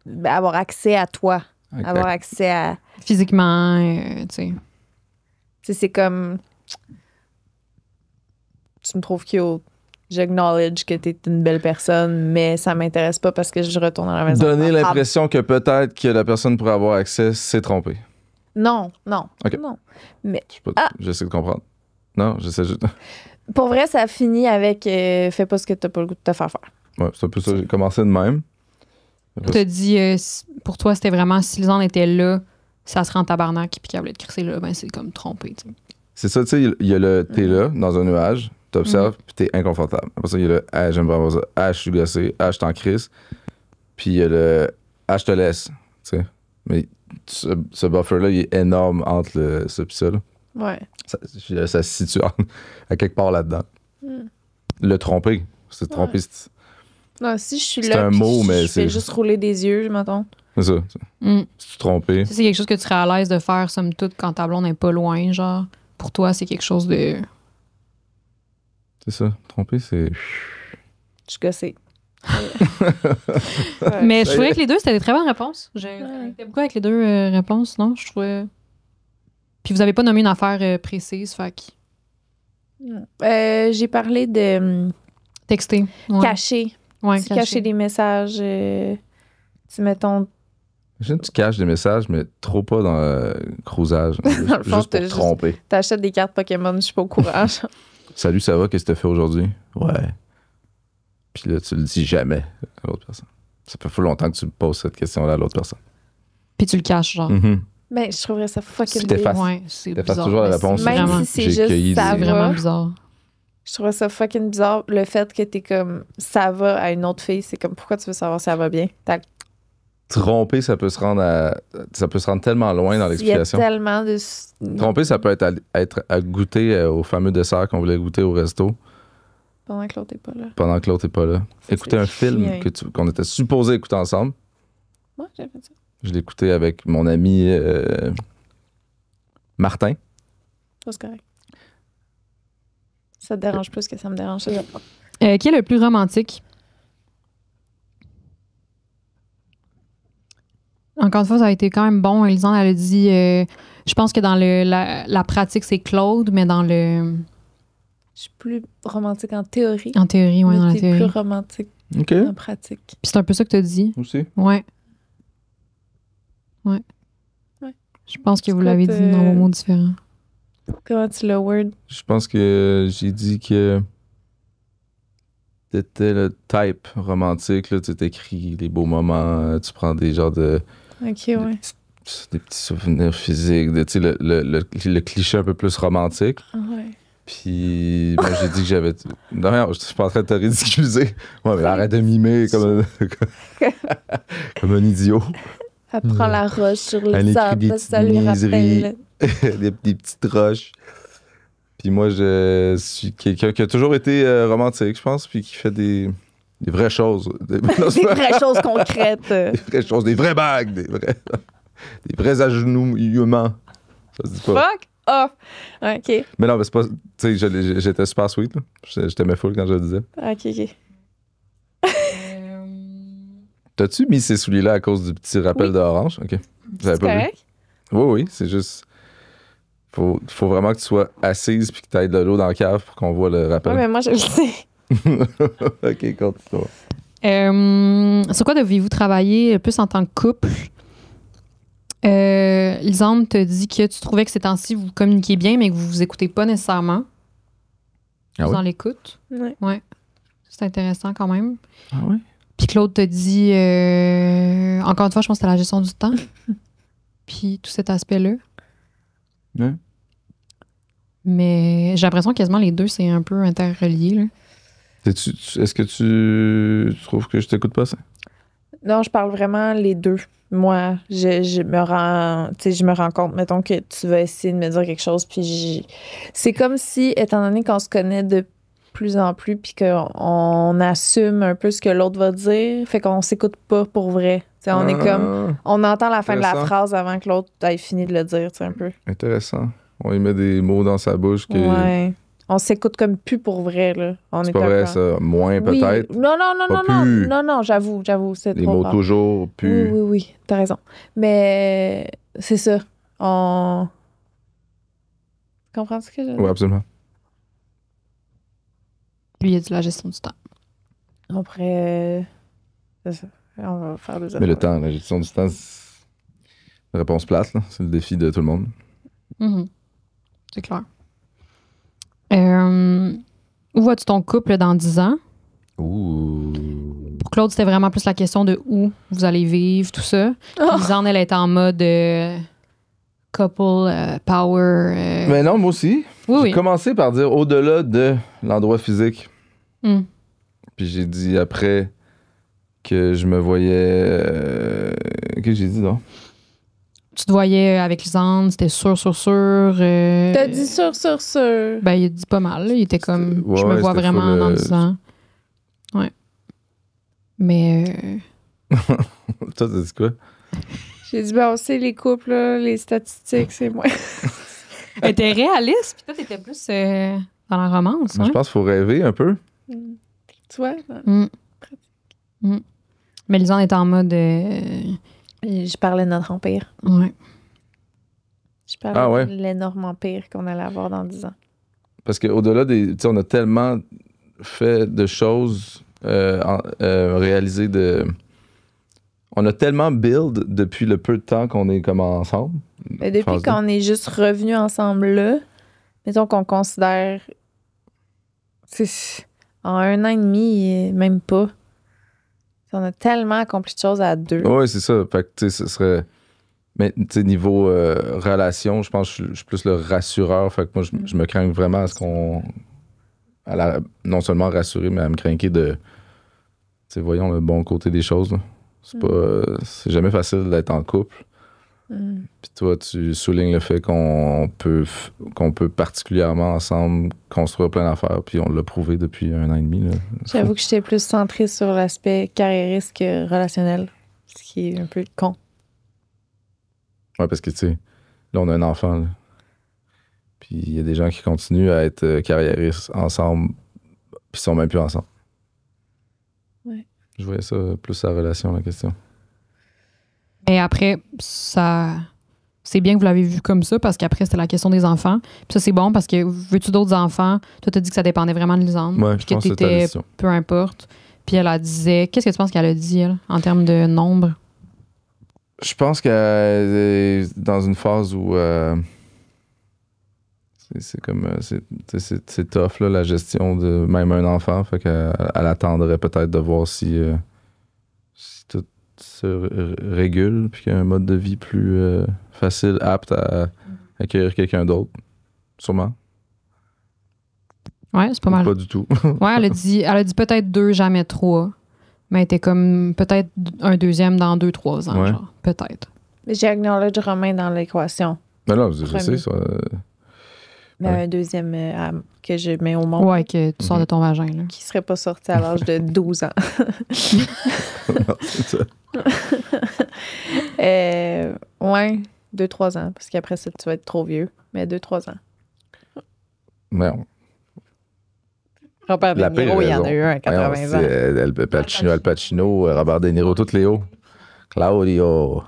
ben, avoir accès à toi. Okay. Avoir accès à. Physiquement, tu sais. Tu sais, c'est comme. Tu me trouves cute. J'acknowledge que t'es une belle personne, mais ça m'intéresse pas parce que je retourne à la maison. Donner l'impression que peut-être que la personne pourrait avoir accès, c'est tromper. Non. OK. Non. Mais J'essaie de comprendre. Non, j'essaie juste. pour vrai, ça finit avec fais pas ce que t'as pas le goût de te faire faire. Ouais, c'est un peu ça. J'ai commencé de même. Tu as dit, pour toi, c'était vraiment si Lisanne était là, ça serait en tabarnak, puis qu'elle voulait te crisser là, ben c'est comme trompé, tu sais. C'est ça, tu sais, il y a le t'es là, dans un nuage, t'observes, puis t'es inconfortable. Après ça, il y a le j'aime vraiment ça. Je suis gossé. Je t'en crisse. Puis il y a le je te laisse. Tu sais. Mais ce buffer-là, il est énorme entre ça et ça. Là. Ouais. Ça se situe à quelque part là-dedans. Le tromper. C'est tromper. Non, si je suis C'est là, un puis mot, mais je fais juste rouler des yeux, mettons. C'est ça. Si tu trompé. Ça, c'est quelque chose que tu serais à l'aise de faire, somme toute, quand ta blonde n'est pas loin, genre. Pour toi, c'est quelque chose de... C'est ça. Tromper, c'est... Je suis gossée. Mais je trouvais que les deux, c'était des très bonnes réponses. J'ai beaucoup avec les deux réponses, non? Je trouvais... Puis vous avez pas nommé une affaire précise, fait que... J'ai parlé de Texter. Ouais. cacher. Ouais, Cacher des messages. Tu mettons. J'aime que tu caches des messages, mais trop pas dans le cruisage. Dans le fond, juste pour te tromper. T'achètes des cartes Pokémon, je suis pas au courant. Salut, ça va? Qu'est-ce que t'as fait aujourd'hui? Ouais. Puis là, tu le dis jamais à l'autre personne. Ça fait fou longtemps que tu poses cette question-là à l'autre personne. Puis tu le caches, genre. Ben, je trouverais ça fucking T'effaces. Ouais, c'est T'effaces bizarre. toujours la réponse. Même Vraiment. si c'est juste ça C'est vraiment bizarre. Je trouverais ça fucking bizarre. Le fait que t'es comme ça va à une autre fille, c'est comme pourquoi tu veux savoir si ça va bien? Tromper, ça peut se rendre tellement loin dans l'explication. Il y a tellement de. Tromper, ça peut être à goûter au fameux dessert qu'on voulait goûter au resto Pendant que l'autre est pas là. pendant que l'autre n'est pas là. Ça, Écouter c'est un film chien. qu'on était supposé écouter ensemble. Ouais, j'ai fait ça. Je l'ai écouté avec mon ami Martin. Ça, c'est correct. Ça te dérange plus que ça me dérange. Ça. Qui est le plus romantique? Encore une fois, ça a été quand même bon. Elisande, elle a dit, je pense que dans la pratique, c'est Claude, mais dans le... Je suis plus romantique en théorie. En théorie, oui, dans la t'es théorie. plus romantique OK. en pratique. Puis c'est un peu ça que tu as dit. Aussi. Ouais. Ouais. Je pense que vous Scott, l'avez dit dans vos mots différents. Comment tu l'as word? Je pense que j'ai dit que t'étais le type romantique, là, tu t'écris les beaux moments, tu prends des genres de... OK, ouais. Des petits souvenirs physiques, tu sais, le cliché un peu plus romantique. Ouais. Puis moi, j'ai dit que j'avais... Non, je suis pas en train de te ridiculiser. Ouais, mais arrête de mimer comme comme un idiot. Elle prend la roche sur Elle le écrit sable, des parce que ça petites lui niaiseries. rappelle. des petites roches. Puis moi, je suis quelqu'un qui a toujours été romantique, je pense, puis qui fait des vraies choses. Des vraies choses concrètes. Des vraies choses, des vraies bagues, des vrais agenouillements. Ça se dit pas. Fuck off! OK. Mais non, mais c'est pas... Tu sais, j'étais super sweet, là. Je t'aimais full quand je le disais. OK. T'as-tu mis ces souliers-là à cause du petit rappel Oui. d'orange? OK. J'avais C'est pas vu. correct? Oui, c'est juste... Faut vraiment que tu sois assise puis que t'ailles de l'eau dans la cave pour qu'on voit le rappel. Ouais, mais moi, je le sais. OK, continue. Sur quoi deviez-vous travailler plus en tant que couple? Lisande te dit que tu trouvais que ces temps-ci, vous communiquez bien, mais que vous vous écoutez pas nécessairement. Ah Vous oui? dans l'écoute. Ouais. C'est intéressant quand même. Ah oui? Puis Claude te dit, encore une fois, je pense que c'était la gestion du temps. Puis tout cet aspect-là. Ouais. Mais j'ai l'impression que quasiment les deux, c'est un peu interrelié. Là. Est-ce que tu trouves que je t'écoute pas, ça? Non, je parle vraiment les deux. Moi, je me rends compte, mettons que tu vas essayer de me dire quelque chose, puis c'est comme si, étant donné qu'on se connaît de plus en plus, puis qu'on assume un peu ce que l'autre va dire, fait qu'on s'écoute pas pour vrai. T'sais, on est comme, on entend la fin de la Intéressant. phrase avant que l'autre ait fini de le dire, un peu. Intéressant. On y met des mots dans sa bouche que... Ouais. On s'écoute comme plus pour vrai, là. On C'est est pas comme vrai, quand- ça. Moins, Oui. peut-être. Non, Pas plus. non, j'avoue, c'est Les trop mots fort. toujours, plus... Oui, t'as raison. Mais c'est ça. Tu comprends ce que je veux dire? Oui, absolument. Lui, il a dit la gestion du temps. Après, c'est ça. On va faire des Mais le affaires. temps, la gestion du temps, c'est une réponse plate, là. C'est le défi de tout le monde. Mhm. C'est clair. Où vois-tu ton couple dans 10 ans? Ouh. Pour Claude, c'était vraiment plus la question de où vous allez vivre, tout ça. Oh! Lisande, elle est en mode couple, power. Mais non, moi aussi. oui, J'ai oui. commencé par dire au-delà de l'endroit physique. Hmm. Puis j'ai dit après que je me voyais... Qu'est-ce que j'ai dit, non? Tu te voyais avec Lisande, c'était sûr. T'as dit sûr. Ben, il a dit pas mal. Là. Il était comme, Ouais, je me vois c'était vraiment full, dans 10 ans. Ouais. Mais Toi, t'as dit quoi? J'ai dit, ben, on sait, les couples, là, les statistiques, c'est moi. elle était réaliste, puis toi, t'étais plus dans la romance. Moi, Hein? je pense qu'il faut rêver un peu. Tu vois? Mm. Mm. Mais Lisande est en mode. Je parlais de notre empire. Ouais. Je parlais Ah ouais? de l'énorme empire qu'on allait avoir dans 10 ans. Parce qu'au-delà des... Tu sais, on a tellement fait de choses, réalisé de... On a tellement build depuis le peu de temps qu'on est comme ensemble. Mais depuis Phase qu'on est juste revenus ensemble là, mettons qu'on considère. En 1 an et demi, même pas. On a tellement accompli de choses à deux. Oui, c'est ça. Fait que, tu sais, ce serait... Mais, tu sais, niveau relation, je pense que je suis plus le rassureur. Fait que moi, je me crains vraiment à ce qu'on... non seulement rassurer, mais à me craquer de... Tu sais, voyons le bon côté des choses, là. C'est pas... c'est jamais facile d'être en couple. Puis toi, tu soulignes le fait qu'on peut particulièrement ensemble construire plein d'affaires. Puis on l'a prouvé depuis 1 an et demi, là. J'avoue que j'étais plus centrée sur l'aspect carriériste que relationnel. Ce qui est un peu con. Ouais, parce que, tu sais, là, on a un enfant, là. Puis il y a des gens qui continuent à être carriéristes ensemble, puis sont même plus ensemble. Ouais. Je voyais ça plus sa relation, la question. Et après, c'est bien que vous l'avez vu comme ça parce qu'après, c'était la question des enfants. Puis ça, c'est bon parce que veux-tu d'autres enfants? Toi, t'as dit que ça dépendait vraiment de Lisande. Ouais, puis je que pense que c'était la t'étais décision. peu importe. Puis elle disait... Qu'est-ce que tu penses qu'elle a dit, elle, en termes de nombre? Je pense qu'elle est dans une phase où c'est comme c'est tough là, la gestion de même un enfant, fait qu'elle attendrait peut-être de voir si tout se régule puis qu'il y a un mode de vie plus facile, apte à accueillir quelqu'un d'autre, sûrement. Ouais, c'est pas Ou mal. pas du tout. Ouais, elle a dit peut-être 2, jamais 3. Mais elle était comme peut-être un deuxième dans 2-3 ans, Ouais. genre. Peut-être. Mais j'ai acknowledge Romain dans l'équation. Mais non, je Premier. sais ça. Mais Ouais. un deuxième que je mets au monde. Ouais, que tu sors de ton vagin, là. Qui serait pas sorti à l'âge de 12 ans. Non, c'est ça. Ouais, 2-3 ans. Parce qu'après ça, tu vas être trop vieux. Mais 2-3 ans. Mais on- Robert De la pire Niro, il y en a raison. eu un à 80 c'est, ans. Al Pacino, Robert De Niro, tous Léo. Claudio.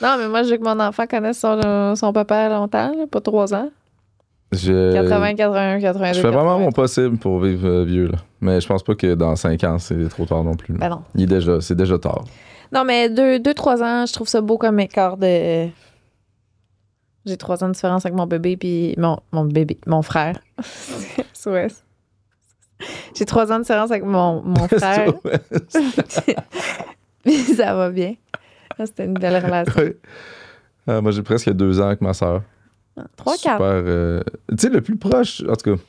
Non, mais moi, je veux que mon enfant connaisse son papa longtemps, là, pas 3 ans. 80, 81, 82. Je fais vraiment 83. mon possible pour vivre vieux, là. Mais je pense pas que dans 5 ans, c'est trop tard non plus. Là. Ben non. C'est déjà tard. Non, mais 2-3 ans, je trouve ça beau comme écart de. J'ai 3 ans de différence avec mon bébé, puis mon frère. Ouais. J'ai 3 ans de différence avec mon frère. Puis ça va bien. C'était une belle relation. Ouais. Moi, j'ai presque 2 ans avec ma soeur. 3-4. Super. Tu sais, le plus proche, en tout cas,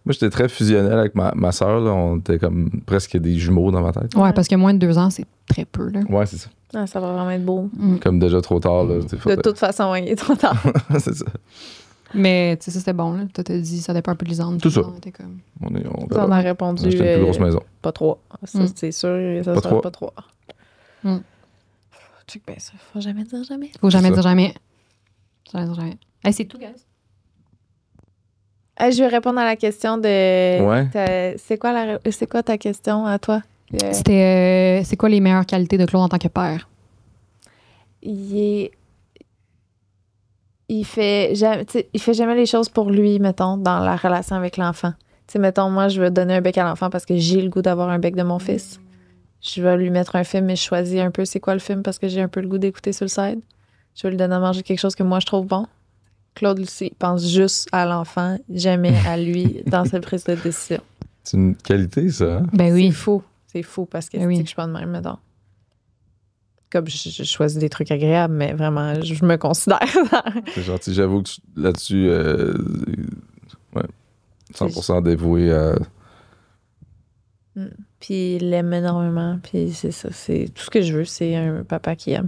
moi, j'étais très fusionnel avec ma soeur. Là. On était comme presque des jumeaux dans ma tête. Ouais, parce que moins de 2 ans, c'est très peu, là. Ouais, c'est ça. Ah, ça va vraiment être beau. Comme déjà trop tard. Là, De toute façon, ouais, il est trop tard. c'est ça. Mais, tu sais, ça, c'était bon, là. Toi, t'as dit, ça dépend un peu de Lisande. Tout ça. Comme... On a répondu. J'étais une plus grosse maison. Pas 3. Ça, c'est sûr. Ça Pas sera 3. pas 3. Mm. Check bien ça. Faut jamais dire jamais. Faut jamais C'est dire ça. jamais. Jamais dire jamais. Hey, c'est tout, guys. Je vais répondre à la question de. Ouais. C'est quoi ta question à toi? C'était, c'est quoi les meilleures qualités de Claude en tant que père? Il fait jamais les choses pour lui, mettons, dans la relation avec l'enfant. Tu sais, mettons, moi, je veux donner un bec à l'enfant parce que j'ai le goût d'avoir un bec de mon fils. Je vais lui mettre un film, mais je choisis un peu c'est quoi le film parce que j'ai un peu le goût d'écouter sur le side. Je vais lui donner à manger quelque chose que moi, je trouve bon. Claude, lui, il pense juste à l'enfant, jamais à lui dans sa prise de décision. C'est une qualité, ça. Hein? Ben oui. C'est fou parce que Ben oui. je suis pas de même, mettons. Comme je choisis des trucs agréables, mais vraiment, je me considère. C'est gentil. J'avoue que là-dessus, 100% dévoué à. Puis il l'aime énormément. Puis c'est ça. C'est tout ce que je veux, c'est un papa qui aime.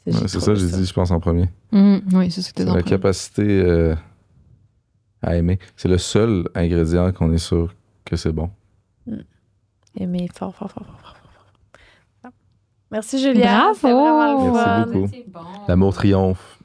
Ouais, c'est ça, j'ai dit, je pense, en premier. Oui, c'est ce que t'es C'est dans la le capacité à aimer. C'est le seul ingrédient qu'on est sûr que c'est bon. Aimer fort, fort, fort, fort, fort, fort. Merci, Julia. Bravo! C'était vraiment le Merci fun. beaucoup. L'amour triomphe.